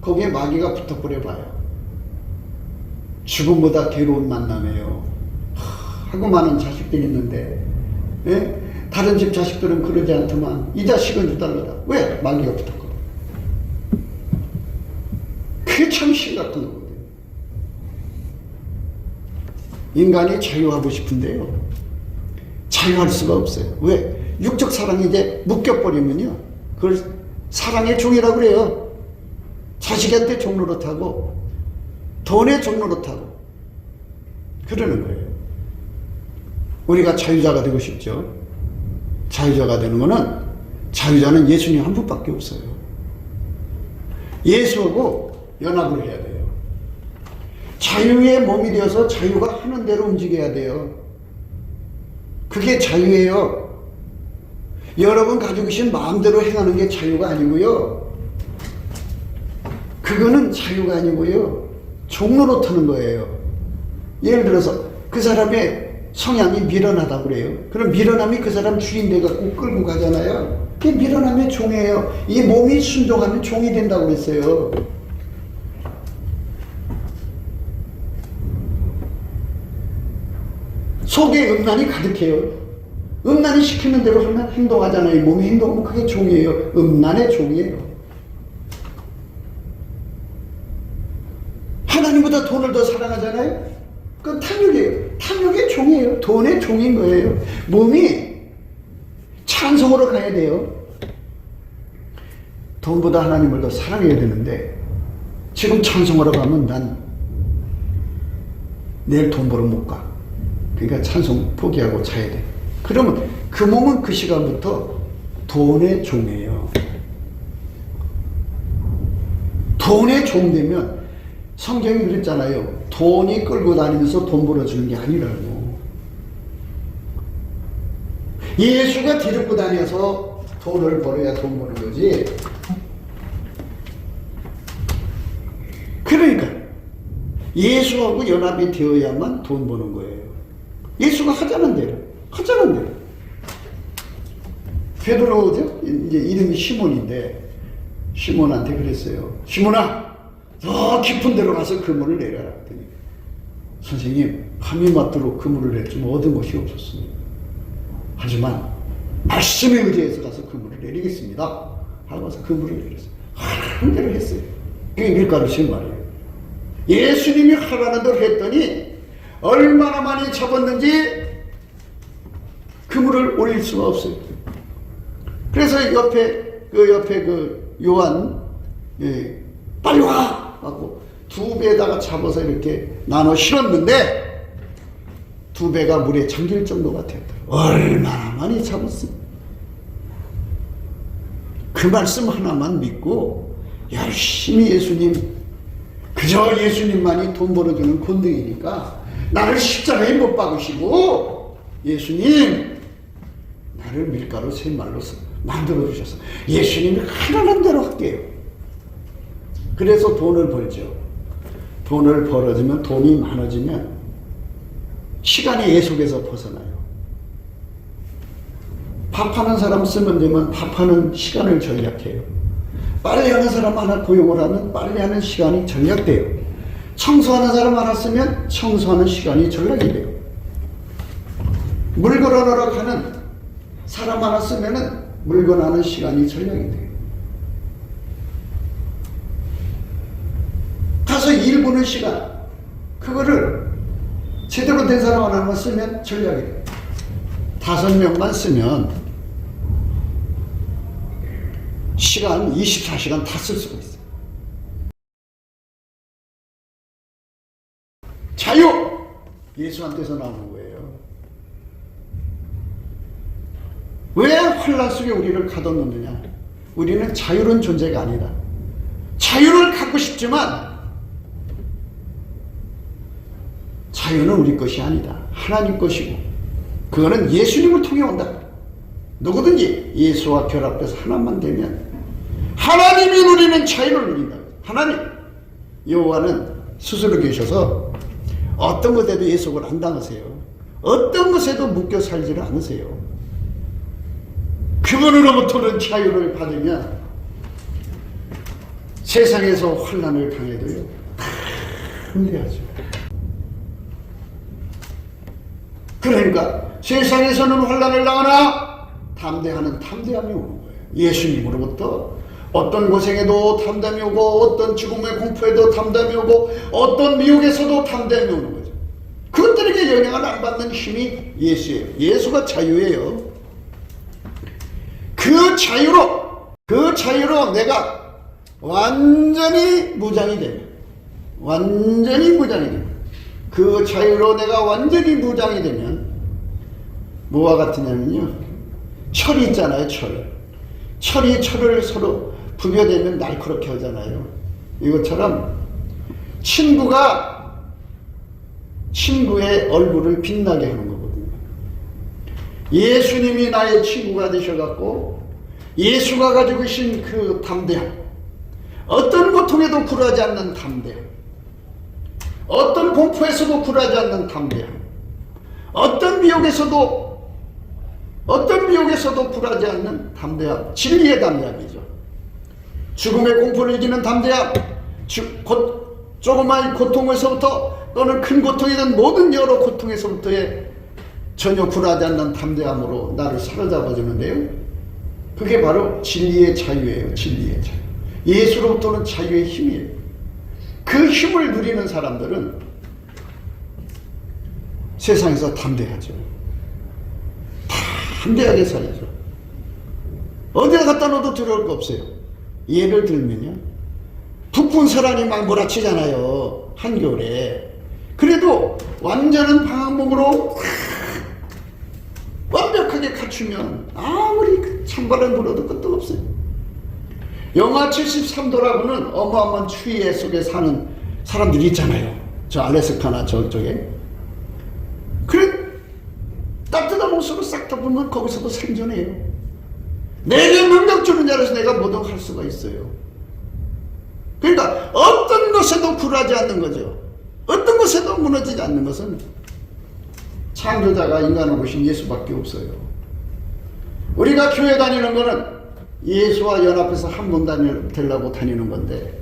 거기에 마귀가 붙어버려 봐요. 죽음보다 괴로운 만남이에요. 하고 많은 자식들이 있는데, 예? 다른 집 자식들은 그러지 않더만 이 자식은 주달라다. 왜? 마귀가 붙었거든. 그게 참 심각한 거거든요. 인간이 자유하고 싶은데요, 자유할 수가 없어요. 왜? 육적 사랑이 이제 묶여버리면요, 그걸 사랑의 종이라고 그래요. 자식한테 종노릇하고 돈의 종노릇하고 그러는 거예요. 우리가 자유자가 되고 싶죠. 자유자가 되는 거는, 자유자는 예수님 한 분밖에 없어요. 예수하고 연합을 해야 돼요. 자유의 몸이 되어서 자유가 하는 대로 움직여야 돼요. 그게 자유예요. 여러분 가지고 계신 마음대로 행하는 게 자유가 아니고요, 그거는 자유가 아니고요, 종로로 트는 거예요. 예를 들어서 그 사람의 성향이 미련하다고 그래요. 그럼 미련함이 그 사람 주인 돼갖고 끌고 가잖아요. 그게 미련함의 종이에요. 이 몸이 순종하면 종이 된다고 그랬어요. 속에 음란이 가득해요. 음란이 시키는 대로 하면 행동하잖아요. 몸이 행동하면 그게 종이에요. 음란의 종이에요. 하나님보다 돈을 더 사랑하잖아요. 그건 탐욕이에요. 탐욕의 종이에요. 돈의 종인 거예요. 몸이 찬송으로 가야 돼요. 돈보다 하나님을 더 사랑해야 되는데 지금 찬송하러 가면 난 내일 돈 벌어 못 가. 그러니까 찬송 포기하고 자야 돼. 그러면 그 몸은 그 시간부터 돈의 종이에요. 돈의 종 되면, 성경이 그랬잖아요. 돈이 끌고 다니면서 돈 벌어주는 게 아니라고. 예수가 데리고 다녀서 돈을 벌어야 돈 버는 거지. 그러니까 예수하고 연합이 되어야만 돈 버는 거예요. 예수가 하자는 대로. 베드로죠? 이제 이름이 시몬인데, 시몬한테 그랬어요. 시몬아, 더 깊은 데로 가서 그물을 내려라. 선생님, 감히 맞도록 그물을 냈지만 얻은 것이 없었습니다. 하지만 말씀에 의지해서 가서 그물을 내리겠습니다. 하고 가서 그물을 내렸어요. 하라는 대로 했어요. 그게 밀가루신 말이에요. 예수님이 하라는 대로 했더니 얼마나 많이 잡았는지 그물을 올릴 수가 없어요. 그래서 옆에 그 요한, 예, 빨리 와! 하고 두 배에다가 잡아서 이렇게 나눠 실었는데 두 배가 물에 잠길 정도가 되었다. 얼마나 많이 잡았어요. 그 말씀 하나만 믿고 열심히 예수님 그저 예수님만이 돈 벌어주는 곤등이니까 나를 십자가에 못 박으시고 예수님 나를 밀가루 샘말로 만들어주셔서 예수님이 하라는 대로 할게요. 그래서 돈을 벌죠. 돈을 벌어지면 돈이 많아지면 시간이 예속에서 벗어나요. 밥하는 사람 쓰면 되면 밥하는 시간을 전략해요. 빨래하는 사람 하나 고용을 하면 빨래하는 시간이 전략돼요. 청소하는 사람 하나 쓰면 청소하는 시간이 전략이 돼요. 물건 하러 가는 사람 하나 쓰면은 물건 하는 시간이 전략이 돼요. 가서 일 보는 시간, 그거를 제대로 된 사람 하나만 쓰면 전략이 돼요. 5명만 쓰면 시간 24시간 다 쓸 수가 있어요. 자유! 예수한테서 나오는 거예요. 왜 환난 속에 우리를 가둬놓느냐? 우리는 자유로운 존재가 아니다. 자유를 갖고 싶지만 자유는 우리 것이 아니다. 하나님 것이고 그거는 예수님을 통해 온다. 누구든지 예수와 결합돼서 하나만 되면 하나님이 누리는 자유를 누린다. 하나님 여호와는 스스로 계셔서 어떤 것에도 예속을 안 당하세요. 어떤 것에도 묶여 살지를 않으세요. 그분으로부터는 자유를 받으면 세상에서 환난을 당해도요 담대하죠. 그러니까 세상에서는 환난을 당하나 담대하는 담대함이 오는 거예요. 예수님으로부터 어떤 고생에도 담대함이 오고 어떤 죽음의 공포에도 담대함이 오고 어떤 미혹에서도 담대함이 오는 거죠. 그것들에게 영향을 안 받는 힘이 예수예요. 예수가 자유예요. 그 자유로 내가 완전히 무장이 되면 그 자유로 내가 완전히 무장이 되면 뭐와 같으냐면요, 철이 있잖아요. 철이 철을 서로 부벼대면 날카롭게 하잖아요. 이것처럼 친구가 친구의 얼굴을 빛나게 하는 거거든요. 예수님이 나의 친구가 되셔갖고 예수가 가지고 계신 그 담대함, 어떤 고통에도 굴하지 않는 담대함, 어떤 공포에서도 굴하지 않는 담대함, 어떤 미혹에서도 굴하지 않는 담대함, 진리의 담대함이죠. 죽음의 공포를 이기는 담대함, 조그마한 고통에서부터 또는 큰 고통이든 모든 여러 고통에서부터의 전혀 굴하지 않는 담대함으로 나를 사로잡아 주는데요, 그게 바로 진리의 자유예요. 진리의 자유. 예수로부터는 자유의 힘이에요. 그 힘을 누리는 사람들은 세상에서 담대하죠. 담대하게 살죠. 어디에 갖다 놓아도 두려울 거 없어요. 예를 들면요, 북풍설안이 막 몰아치잖아요, 한겨울에. 그래도 완전한 방한복으로 완벽하게 갖추면 아무리 찬바람 불어도 끝도 없어요. 영하 73도라고는 어마어마한 추위 속에 사는 사람들이 있잖아요. 저 알래스카나 저쪽에. 그래 따뜻한 옷으로 싹 덮으면 거기서도 생존해요. 내게 능력 주는 자라서 내가 뭐든 할 수가 있어요. 그러니까 어떤 것에도 굴하지 않는 거죠. 어떤 것에도 무너지지 않는 것은 창조자가 인간으로 오신 예수밖에 없어요. 우리가 교회 다니는 거는 예수와 연합해서 한 몸 되려고 다니는 건데,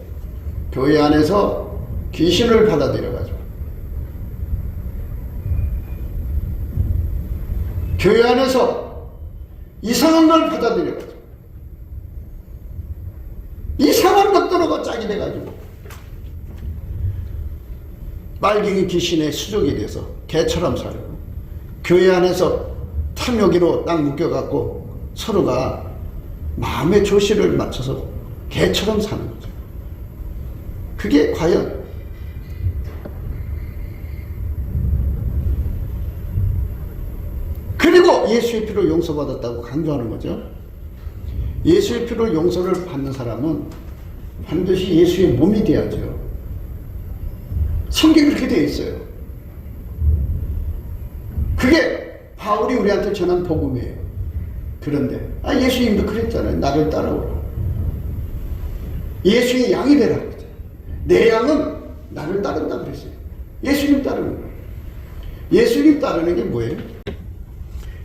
교회 안에서 귀신을 받아들여가지고, 교회 안에서 이상한 걸 받아들여가지고, 이상한 것들하고 짝이 돼가지고, 빨갱이 귀신의 수족이 돼서 개처럼 살고, 교회 안에서 탐욕이로 딱 묶여갖고 서로가 마음의 조시를 맞춰서 개처럼 사는 거죠. 그게 과연 그리고 예수의 피로 용서받았다고 강조하는 거죠. 예수의 피로 용서를 받는 사람은 반드시 예수의 몸이 돼야죠. 성경이 그렇게 되어 있어요. 그게 바울이 우리한테 전한 복음이에요. 그런데 예수님도 그랬잖아요. 나를 따라오라. 예수의 양이 되라고 그랬잖아요. 내 양은 나를 따른다 그랬어요. 예수님 따르는 거예요. 예수님 따르는 게 뭐예요?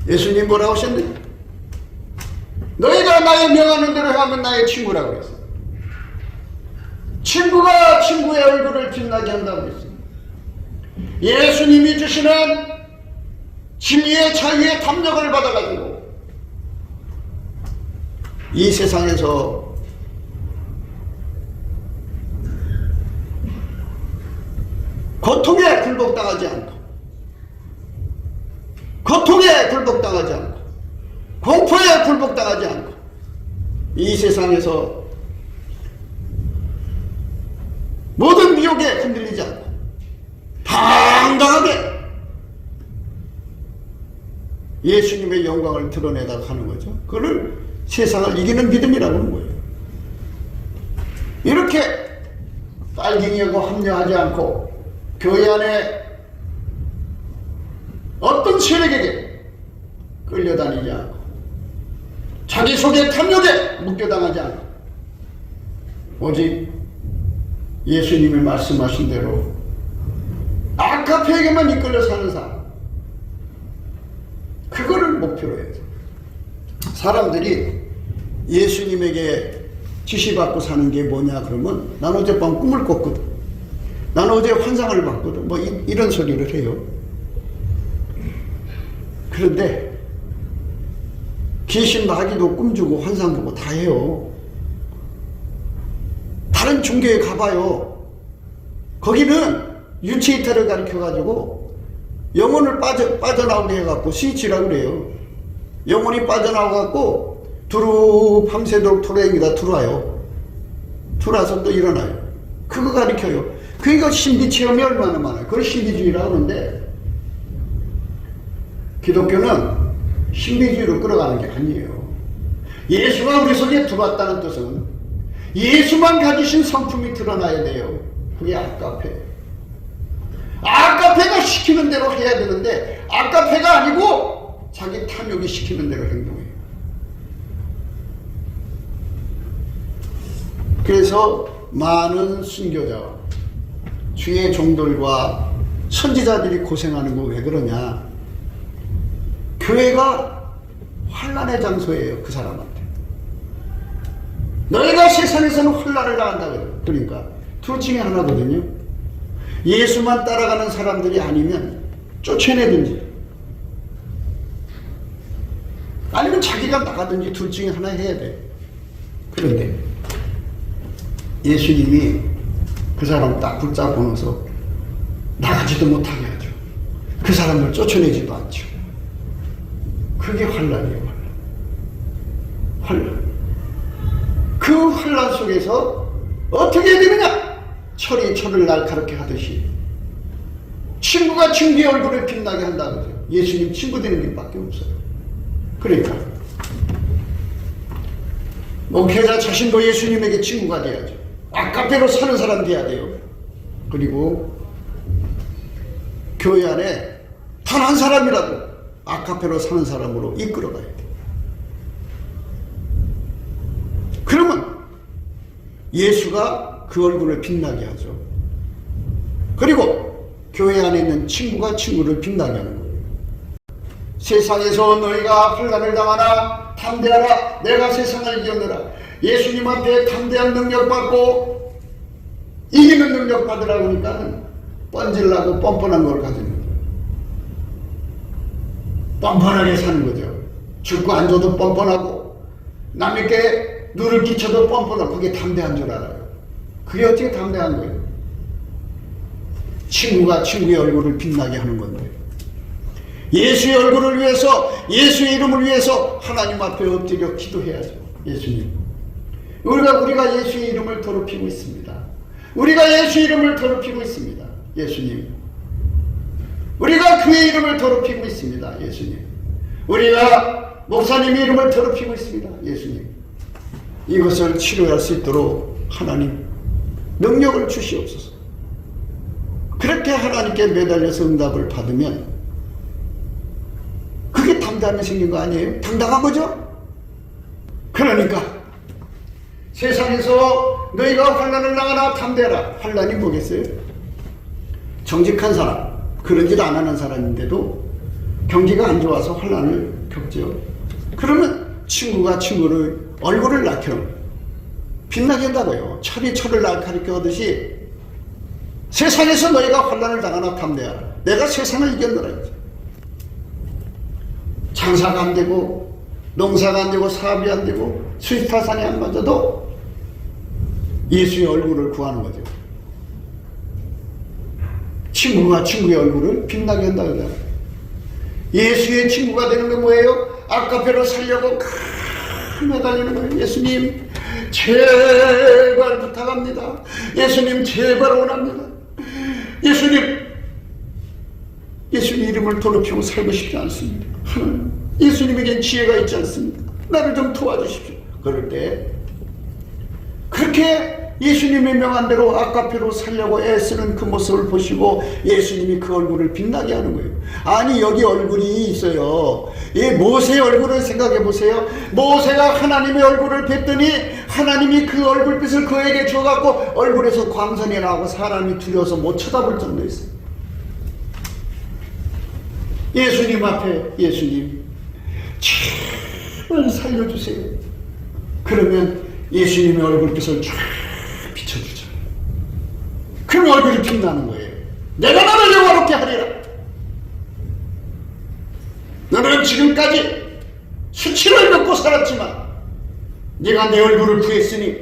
예수님 뭐라고 하셨느냐? 너희가 나의 명하는 대로 하면 나의 친구라고 그랬어요. 친구가 친구의 얼굴을 빛나게 한다고 그랬어요. 예수님이 주시는 진리의 자유의 담력을 받아가지고 이 세상에서 고통에 굴복당하지 않고, 고통에 굴복당하지 않고, 공포에 굴복당하지 않고, 이 세상에서 모든 미혹에 흔들리지 않고 당당하게 예수님의 영광을 드러내다 가는 거죠. 그걸 세상을 이기는 믿음이라고 하는 거예요. 이렇게 빨갱이하고 합류하지 않고 교회 안에 어떤 세력에게 끌려다니지 않고 자기 속의 탐욕에 묶여당하지 않고 오직 예수님이 말씀하신 대로 아카페에게만 이끌려 사는 사람, 그거를 목표로 해야죠. 사람들이 예수님에게 지시받고 사는 게 뭐냐 그러면 난 어젯밤 꿈을 꿨거든, 난 어제 환상을 봤거든, 뭐 이런 소리를 해요. 그런데 귀신 마귀도 꿈주고 환상 보고 다 해요. 다른 종교에 가봐요. 거기는 유체이터를 가르쳐가지고 영혼을 빠져나오게 해갖고 스위치라고 그래요. 영혼이 빠져나와갖고 두루 밤새도록 토레이다 들어와요. 들어와서 또 일어나요. 그거 가르쳐요. 그러니까 신비 체험이 얼마나 많아요. 그걸 신비주의라고 하는데 기독교는 신비주의로 끌어가는 게 아니에요. 예수가 우리 속에 들어왔다는 뜻은 예수만 가지신 성품이 드러나야 돼요. 그게 아카페. 아카페가 시키는 대로 해야 되는데 아카페가 아니고 자기 탐욕이 시키는 대로 행동해요. 그래서 많은 순교자와 주의 종들과 선지자들이 고생하는 거 왜 그러냐? 교회가 환난의 장소예요. 그 사람한테. 너희가 세상에서는 혼란을 당한다. 그러니까 둘 중에 하나거든요. 예수만 따라가는 사람들이 아니면 쫓아내든지 아니면 자기가 나가든지 둘 중에 하나 해야 돼. 그런데 예수님이 그 사람 딱 붙잡고 넣어서 나가지도 못하게 하죠. 그 사람을 쫓아내지도 않죠. 그게 환란이에요. 환란. 그 환란 속에서 어떻게 되느냐? 철이 철을 날카롭게 하듯이 친구가 친구의 얼굴을 빛나게 한다고요. 예수님 친구 되는 길밖에 없어요. 그러니까 목회자 자신도 예수님에게 친구가 돼야죠. 아카페로 사는 사람 돼야 돼요. 그리고 교회 안에 단 한 사람이라도 아카페로 사는 사람으로 이끌어가야 돼요. 그러면 예수가 그 얼굴을 빛나게 하죠. 그리고 교회 안에 있는 친구가 친구를 빛나게 하는 거예요. 세상에서 너희가 환난을 당하나 담대하라. 내가 세상을 이겨내라. 예수님 앞에 담대한 능력 받고 이기는 능력 받으라고 하니까 뻔질나고 뻔뻔한 걸 가지는 거예요. 뻔뻔하게 사는 거죠. 죽고 앉아도 뻔뻔하고 남에게 누를 끼쳐도 뻔뻔하고 그게 담대한 줄 알아요. 그게 어떻게 담대한 거예요? 친구가 친구의 얼굴을 빛나게 하는 건데 예수의 얼굴을 위해서 예수의 이름을 위해서 하나님 앞에 엎드려 기도해야죠. 예수님, 우리가 예수의 이름을 더럽히고 있습니다. 우리가 예수의 이름을 더럽히고 있습니다. 예수님, 우리가 그의 이름을 더럽히고 있습니다. 예수님, 우리가 목사님의 이름을 더럽히고 있습니다. 예수님, 이것을 치료할 수 있도록 하나님 능력을 주시옵소서. 그렇게 하나님께 매달려서 응답을 받으면 그게 담대함이 생긴 거 아니에요? 당당한 거죠? 그러니까 세상에서 너희가 환난을 당하나 담대하라. 환난이 뭐겠어요? 정직한 사람, 그런 짓 안 하는 사람인데도 경기가 안 좋아서 환난을 겪죠. 그러면 친구가 친구를 얼굴을 날켜 빛나게 한다고요. 철이 철을 가리켜듯이 세상에서 너희가 환난을 당하나 담대하라. 내가 세상을 이겼노라. 장사가 안 되고 농사가 안 되고 사업이 안 되고 수입타산이 안 맞아도 예수의 얼굴을 구하는 거죠. 친구가 친구의 얼굴을 빛나게 한다. 예수의 친구가 되는 게 뭐예요? 아까페로 살려고 매달리는 거예요. 예수님 제발 부탁합니다. 예수님 제발 원합니다. 예수님 이름을 더럽히고 살고 싶지 않습니다. 예수님에겐 지혜가 있지 않습니다. 나를 좀 도와주십시오. 그럴 때 그렇게 예수님의 명한대로 아까페로 살려고 애쓰는 그 모습을 보시고 예수님이 그 얼굴을 빛나게 하는 거예요. 아니 여기 얼굴이 있어요. 이 모세의 얼굴을 생각해 보세요. 모세가 하나님의 얼굴을 뵀더니 하나님이 그 얼굴빛을 그에게 줘갖고 얼굴에서 광선이 나고 사람이 두려워서 못 쳐다볼 정도였어요. 예수님 앞에 예수님 제발 살려주세요. 그러면 예수님의 얼굴빛을 쫙 비춰주죠. 그럼 얼굴이 빛나는 거예요. 내가 너를 영화롭게 하리라. 너는 지금까지 수치를 겪고 살았지만 네가 내 얼굴을 구했으니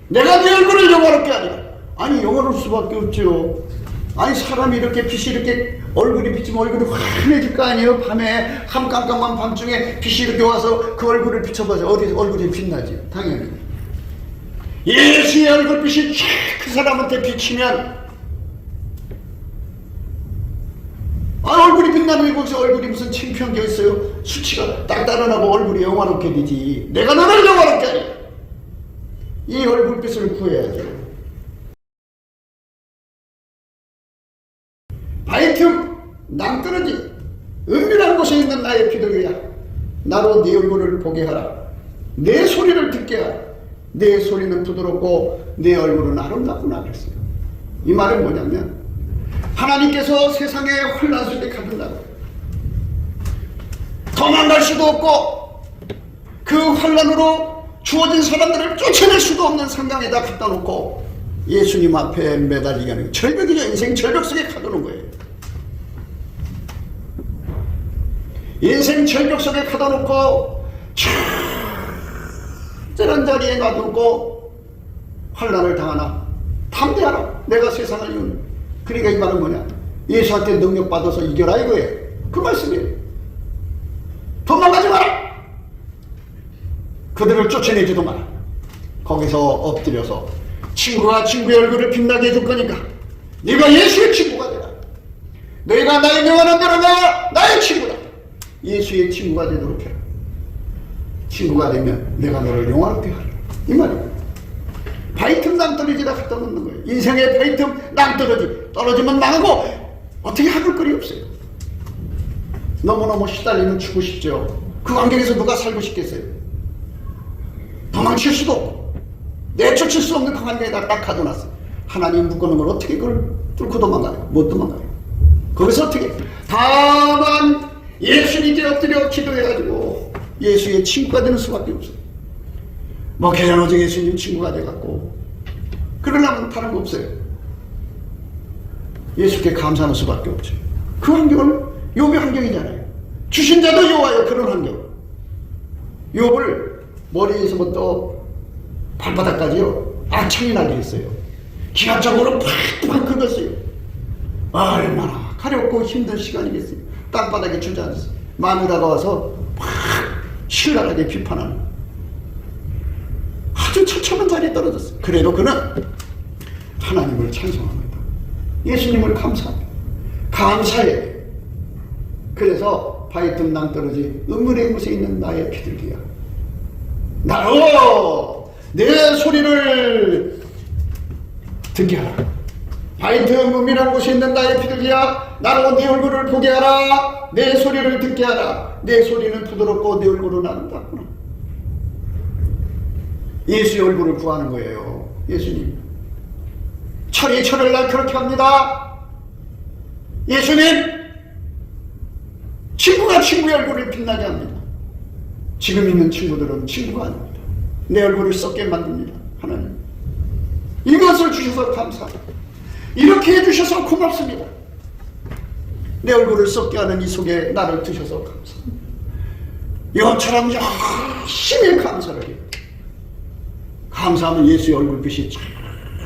내가 네 얼굴을 영화롭게 하리라. 아니 영화로울 수밖에 없죠. 아니 사람이 이렇게 빛이 이렇게 얼굴이 비치면 얼굴이 환해질 거 아니에요. 밤에 한 깜깜한 밤중에 빛이 이렇게 와서 그 얼굴을 비춰봐서 어디 얼굴이 빛나지. 당연히 예수의 얼굴빛이 쫙 그 사람한테 비치면 얼굴이 빛나는 곳에 얼굴이 무슨 창피한 게 있어요. 수치가 딱따른하고 얼굴이 영화롭게 되지. 내가 너를 영화롭게 하리. 이 얼굴빛을 구해야죠. 바위틈 낭떠러지 은밀한 곳에 있는 나의 비둘기야, 나로 네 얼굴을 보게 하라. 내 소리를 듣게 하라. 내 소리는 부드럽고 내 얼굴은 아름답구나 그랬어요. 이 말은 뭐냐면 하나님께서 세상에 혼란 속에 가둔다고 도망갈 수도 없고 그 혼란으로 주어진 사람들을 쫓아낼 수도 없는 상황에다 갖다 놓고 예수님 앞에 매달리게 하는 절벽이죠. 인생 절벽 속에 가두는 거예요. 인생 절벽 속에 가다 놓고 저런 자리에 놔두고 환난을 당하나 담대하라. 내가 세상을 이기는. 그러니까 이 말은 뭐냐, 예수한테 능력 받아서 이겨라 이거예요. 그 말씀이에요. 도망가지 마라. 그들을 쫓아내지도 마라. 거기서 엎드려서 친구가 친구의 얼굴을 빛나게 해줄 거니까 네가 예수의 친구가 되라. 너희가 나의 명하는 대로 나의 친구다. 예수의 친구가 되도록 해라. 친구가 되면 내가 너를 영화롭게 하라. 이 말이에요. 바위틈 낭떠러지다 갖다 놓는 거예요. 인생의 바위틈 낭떠러지. 떨어지면 망하고 어떻게 하길 거리 없어요. 너무너무 시달리면 죽고 싶죠. 그 환경에서 누가 살고 싶겠어요. 도망칠 수도 없고 내쫓을 수 없는 그 환경에다 딱 가둬놨어요. 하나님 묶어놓은 걸 어떻게 그걸 뚫고 도망가요? 못 도망가요. 거기서 어떻게 다만 예수님께 엎드려 기도해가지고 예수의 친구가 되는 수밖에 없어요. 뭐 계란오직 예수님 친구가 돼갖고 그러려면 다른 거 없어요. 예수께 감사하는 수밖에 없죠. 그 환경을 욥의 환경이잖아요. 주신 자도 여호와여. 그런 환경. 욥을 머리에서부터 발바닥까지요 악창이 나게 했어요. 기하적으로 팍팍 긁었어요. 얼마나 가렵고 힘든 시간이겠어요. 땅바닥에 주저앉았어요. 마누라가 와서 팍 신랄하게 비판하는, 아주 처참한 자리에 떨어졌어요. 그래도 그는 하나님을 찬송합니다. 예수님을 감사합니다. 감사해. 그래서 바위틈 낭떠러지 은물의 곳에 있는 나의 비둘기야, 나로 내 소리를 듣게 하라. 바이트 음이라는 곳이 있는 나의 비둘기야, 나로 네 얼굴을 보게 하라. 내 소리를 듣게 하라. 내 소리는 부드럽고 내 얼굴은 아름답구나. 예수의 얼굴을 구하는 거예요. 예수님. 철이 철을 날카롭게 합니다. 예수님. 친구가 친구의 얼굴을 빛나게 합니다. 지금 있는 친구들은 친구가 아닙니다. 내 얼굴을 썩게 만듭니다. 하나님. 이것을 주셔서 감사합니다. 이렇게 해주셔서 고맙습니다. 내 얼굴을 썩게 하는 이 속에 나를 두셔서 감사합니다. 이것처럼 열심히 감사를 해요. 감사하면 예수의 얼굴빛이 쫙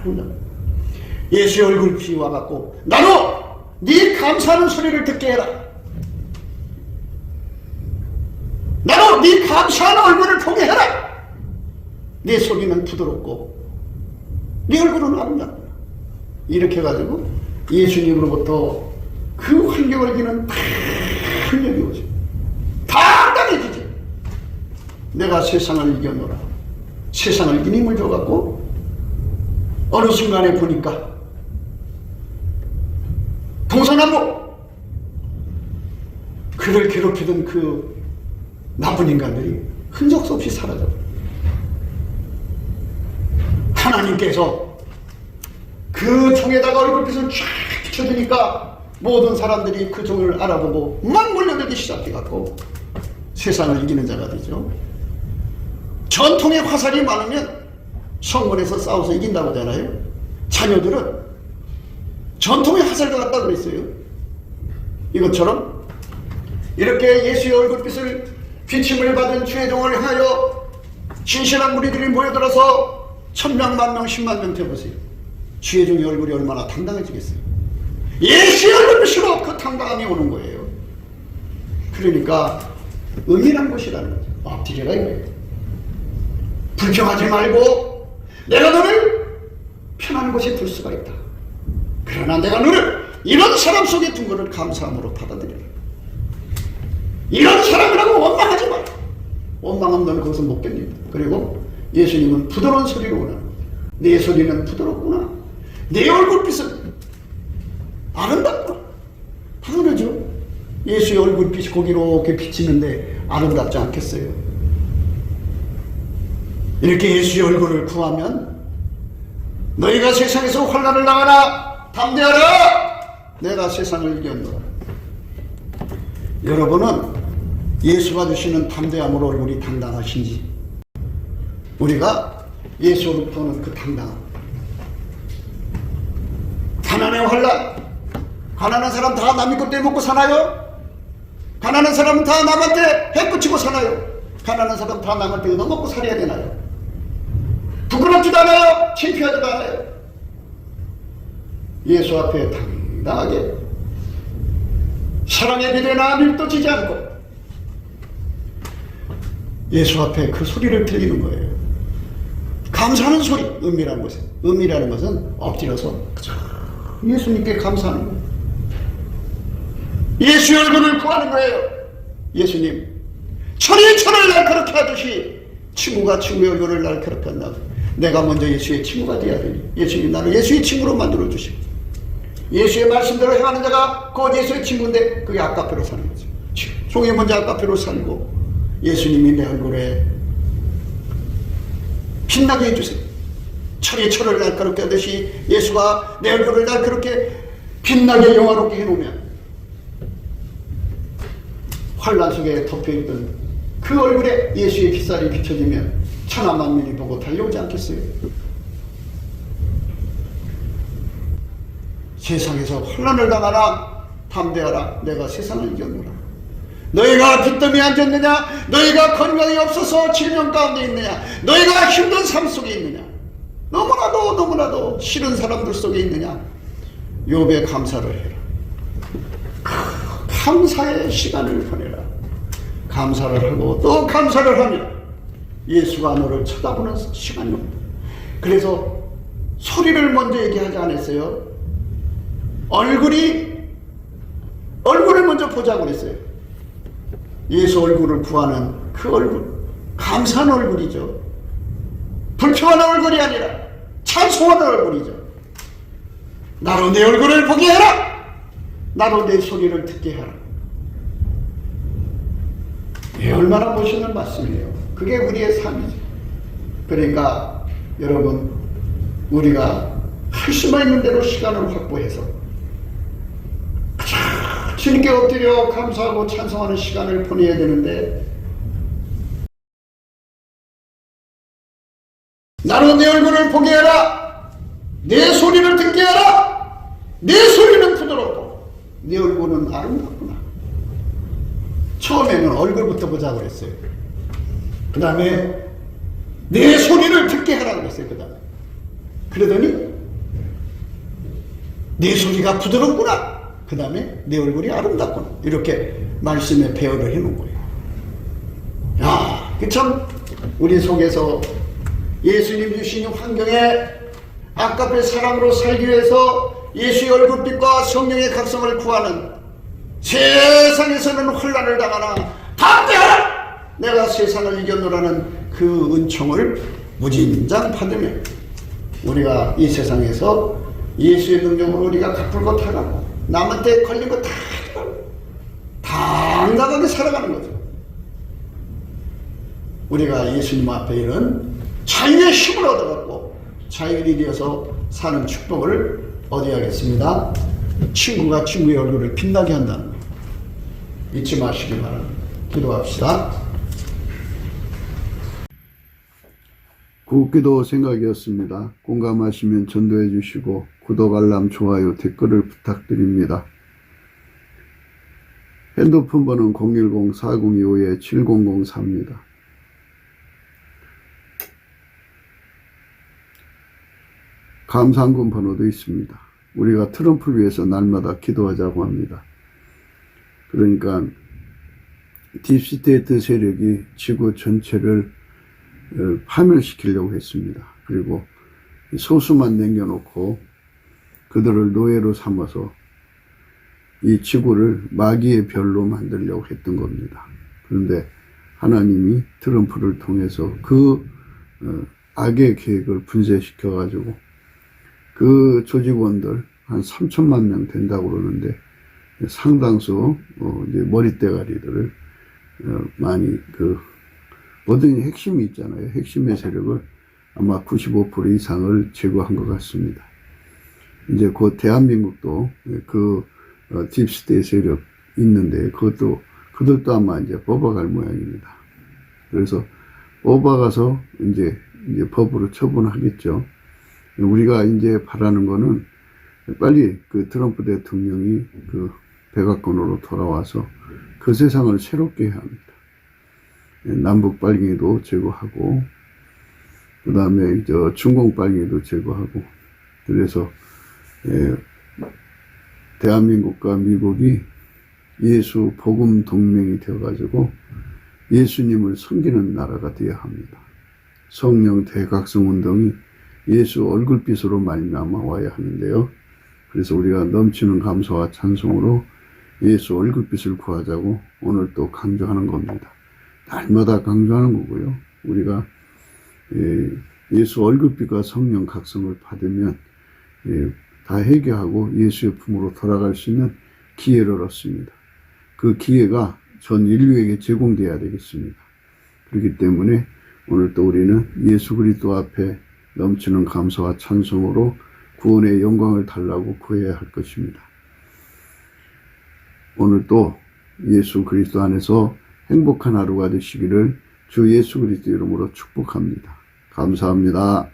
올라. 예수의 얼굴빛이 와갖고 나로 네 감사하는 소리를 듣게 해라. 나로 네 감사하는 얼굴을 보게 해라. 네 소리는 부드럽고 네 얼굴은 아름답다. 이렇게 해가지고 예수님으로부터 그 환경을 이기는 다 능력이 오죠. 당당해지지. 내가 세상을 이겨노라. 세상을 이긴 힘을 줘갖고 어느 순간에 보니까 동서남북 그를 괴롭히던 그 나쁜 인간들이 흔적 없이 사라져. 하나님께서 그 종에다가 얼굴빛을 쫙 비춰주니까 모든 사람들이 그 종을 알아보고 막 몰려들기 시작해갖고 세상을 이기는 자가 되죠. 전통의 화살이 많으면 성문에서 싸워서 이긴다고 하잖아요. 자녀들은 전통의 화살과 같다 그랬어요. 이것처럼 이렇게 예수의 얼굴빛을 비침을 받은 주의 종을 향하여 신실한 무리들이 모여들어서 1000명, 10,000명, 100,000명 되보세요. 주의 종의 얼굴이 얼마나 당당해지겠어요. 예수의 얼굴빛으로 그 당당함이 오는 거예요. 그러니까 은밀한 곳이라는 거죠. 엎드려라 이거예요. 불평하지 말고 내가 너를 편한 곳에 둘 수가 있다. 그러나 내가 너를 이런 사람 속에 둔 것을 감사함으로 받아들여라. 이런 사람이라고 원망하지 마라. 원망하면 너는 거기서 못 견딘다. 그리고 예수님은 부드러운 소리로 원하는 거예요. 내 소리는 부드럽구나. 내 얼굴빛은 아름답구나. 당연하죠. 예수의 얼굴빛이 거기 이렇게 비치는데 아름답지 않겠어요? 이렇게 예수의 얼굴을 구하면 너희가 세상에서 환난을 당하나 담대하라. 내가 세상을 이겼노라. 여러분은 예수가 주시는 담대함으로 얼굴이 당당하신지, 우리가 예수로부터는 그 당당함, 가난의 환난, 가난한 사람 다 남의 것 떼먹고 사나요? 가난한 사람은 다 남한테 해꾸치고 사나요? 가난한 사람 다 남한테 얻어먹고 살아야 되나요? 부끄럽지도 않아요? 창피하지도 않아요? 예수 앞에 당당하게 사랑의 비례나 밀도지지 않고 예수 앞에 그 소리를 들리는 거예요. 감사하는 소리, 은밀한 곳에. 은밀이라는 것은 엎드려서 예수님께 감사하는 거예요. 예수의 얼굴을 구하는 거예요. 예수님, 철이 철을 날카롭게 하듯이 친구가 친구의 얼굴을 날카롭게 한다. 내가 먼저 예수의 친구가 되어야 되니 예수님 나를 예수의 친구로 만들어 주시고, 예수의 말씀대로 행하는 자가 곧 예수의 친구인데 그게 아까페로 사는 거죠. 종이 먼저 아까페로 살고 예수님이 내 얼굴에 빛나게 해주세요. 철이 철을 날카롭게 하듯이 예수가 내 얼굴을 날카롭게 빛나게 영화롭게 해놓으면 환난 속에 덮여있던 그 얼굴에 예수의 빛살이 비춰지면 천하 만민이 보고 달려오지 않겠어요? 세상에서 환난을 당하라 담대하라. 내가 세상을 이겼노라. 너희가 빚더미에 앉았느냐? 너희가 건강이 없어서 질병 가운데 있느냐? 너희가 힘든 삶 속에 있느냐? 너무나도 싫은 사람들 속에 있느냐? 욥에 감사를 해라. 감사의 시간을 보내라. 감사를 하고 또 감사를 하면 예수가 너를 쳐다보는 시간이 옵니다. 그래서 소리를 먼저 얘기하지 않았어요. 얼굴을 먼저 보자고 그랬어요. 예수 얼굴을 구하는 그 얼굴, 감사한 얼굴이죠. 불평하는 얼굴이 아니라 찬송하는 얼굴이죠. 나로 내 얼굴을 보게 하라. 나로 내 소리를 듣게 하라. 얼마나 멋있는 말씀이에요. 그게 우리의 삶이죠. 그러니까 여러분, 우리가 할 수만 있는 대로 시간을 확보해서 주님께 엎드려 감사하고 찬송하는 시간을 보내야 되는데, 나로 내 얼굴을 보게 하라. 내 소리를 듣게 하라. 내 소리는 부드럽고 내 얼굴은 아름답구나. 처음에는 얼굴부터 보자고 그랬어요. 그 다음에 내 소리를 듣게 하라고 그랬어요. 그 다음에 그러더니 내 소리가 부드럽구나. 그 다음에 내 얼굴이 아름답구나. 이렇게 말씀에 배열을 해놓은 거예요. 야, 그 참 우리 속에서 예수님 주신 환경에 아까의 사람으로 살기 위해서 예수의 얼굴빛과 성령의 각성을 구하는, 세상에서는 혼란을 당하나 담대하라. 내가 세상을 이겨노라는 그 은총을 무진장 받으며 우리가 이 세상에서 예수의 능력으로 우리가 갚을 것 하라고, 남한테 걸린 거 다 당당하게 살아가는 거죠. 우리가 예수님 앞에 이런 자유의 힘을 얻어갖고 자유인이 되어서 사는 축복을 얻어야겠습니다. 친구가 친구의 얼굴을 빛나게 한다는 거 잊지 마시기 바랍니다. 기도합시다. 굿기도 생각이었습니다. 공감하시면 전도해 주시고 구독, 알람, 좋아요, 댓글을 부탁드립니다. 핸드폰 번호는 010-4025-7004입니다. 감사한금 번호도 있습니다. 우리가 트럼프를 위해서 날마다 기도하자고 합니다. 그러니까 딥스테이트 세력이 지구 전체를 파멸시키려고 했습니다. 그리고 소수만 남겨놓고 그들을 노예로 삼아서 이 지구를 마귀의 별로 만들려고 했던 겁니다. 그런데 하나님이 트럼프를 통해서 그 악의 계획을 분쇄시켜가지고 그 조직원들 한 3천만 명 된다고 그러는데 상당수 이제 머리대가리들을 많이 모든 핵심이 있잖아요. 핵심의 세력을 아마 95% 이상을 제거한 것 같습니다. 이제 곧 대한민국도 딥스테이 세력 있는데 그들도 아마 이제 뽑아갈 모양입니다. 그래서 뽑아가서 이제 법으로 처분하겠죠. 우리가 이제 바라는 거는 빨리 트럼프 대통령이 백악관으로 돌아와서 그 세상을 새롭게 해야 합니다. 남북 빨갱이도 제거하고, 그 다음에 중공 빨갱이도 제거하고, 그래서 대한민국과 미국이 예수 복음 동맹이 되어가지고 예수님을 섬기는 나라가 되어야 합니다. 성령 대각성 운동이 예수 얼굴빛으로 말미암아 와야 하는데요. 그래서 우리가 넘치는 감사와 찬송으로 예수 얼굴빛을 구하자고 오늘 또 강조하는 겁니다. 날마다 강조하는 거고요. 우리가 예수 얼굴빛과 성령 각성을 받으면 다 해결하고 예수의 품으로 돌아갈 수 있는 기회를 얻습니다. 그 기회가 전 인류에게 제공돼야 되겠습니다. 그렇기 때문에 오늘 또 우리는 예수 그리스도 앞에 넘치는 감사와 찬송으로 구원의 영광을 달라고 구해야 할 것입니다. 오늘 또 예수 그리스도 안에서 행복한 하루가 되시기를 주 예수 그리스도 이름으로 축복합니다. 감사합니다.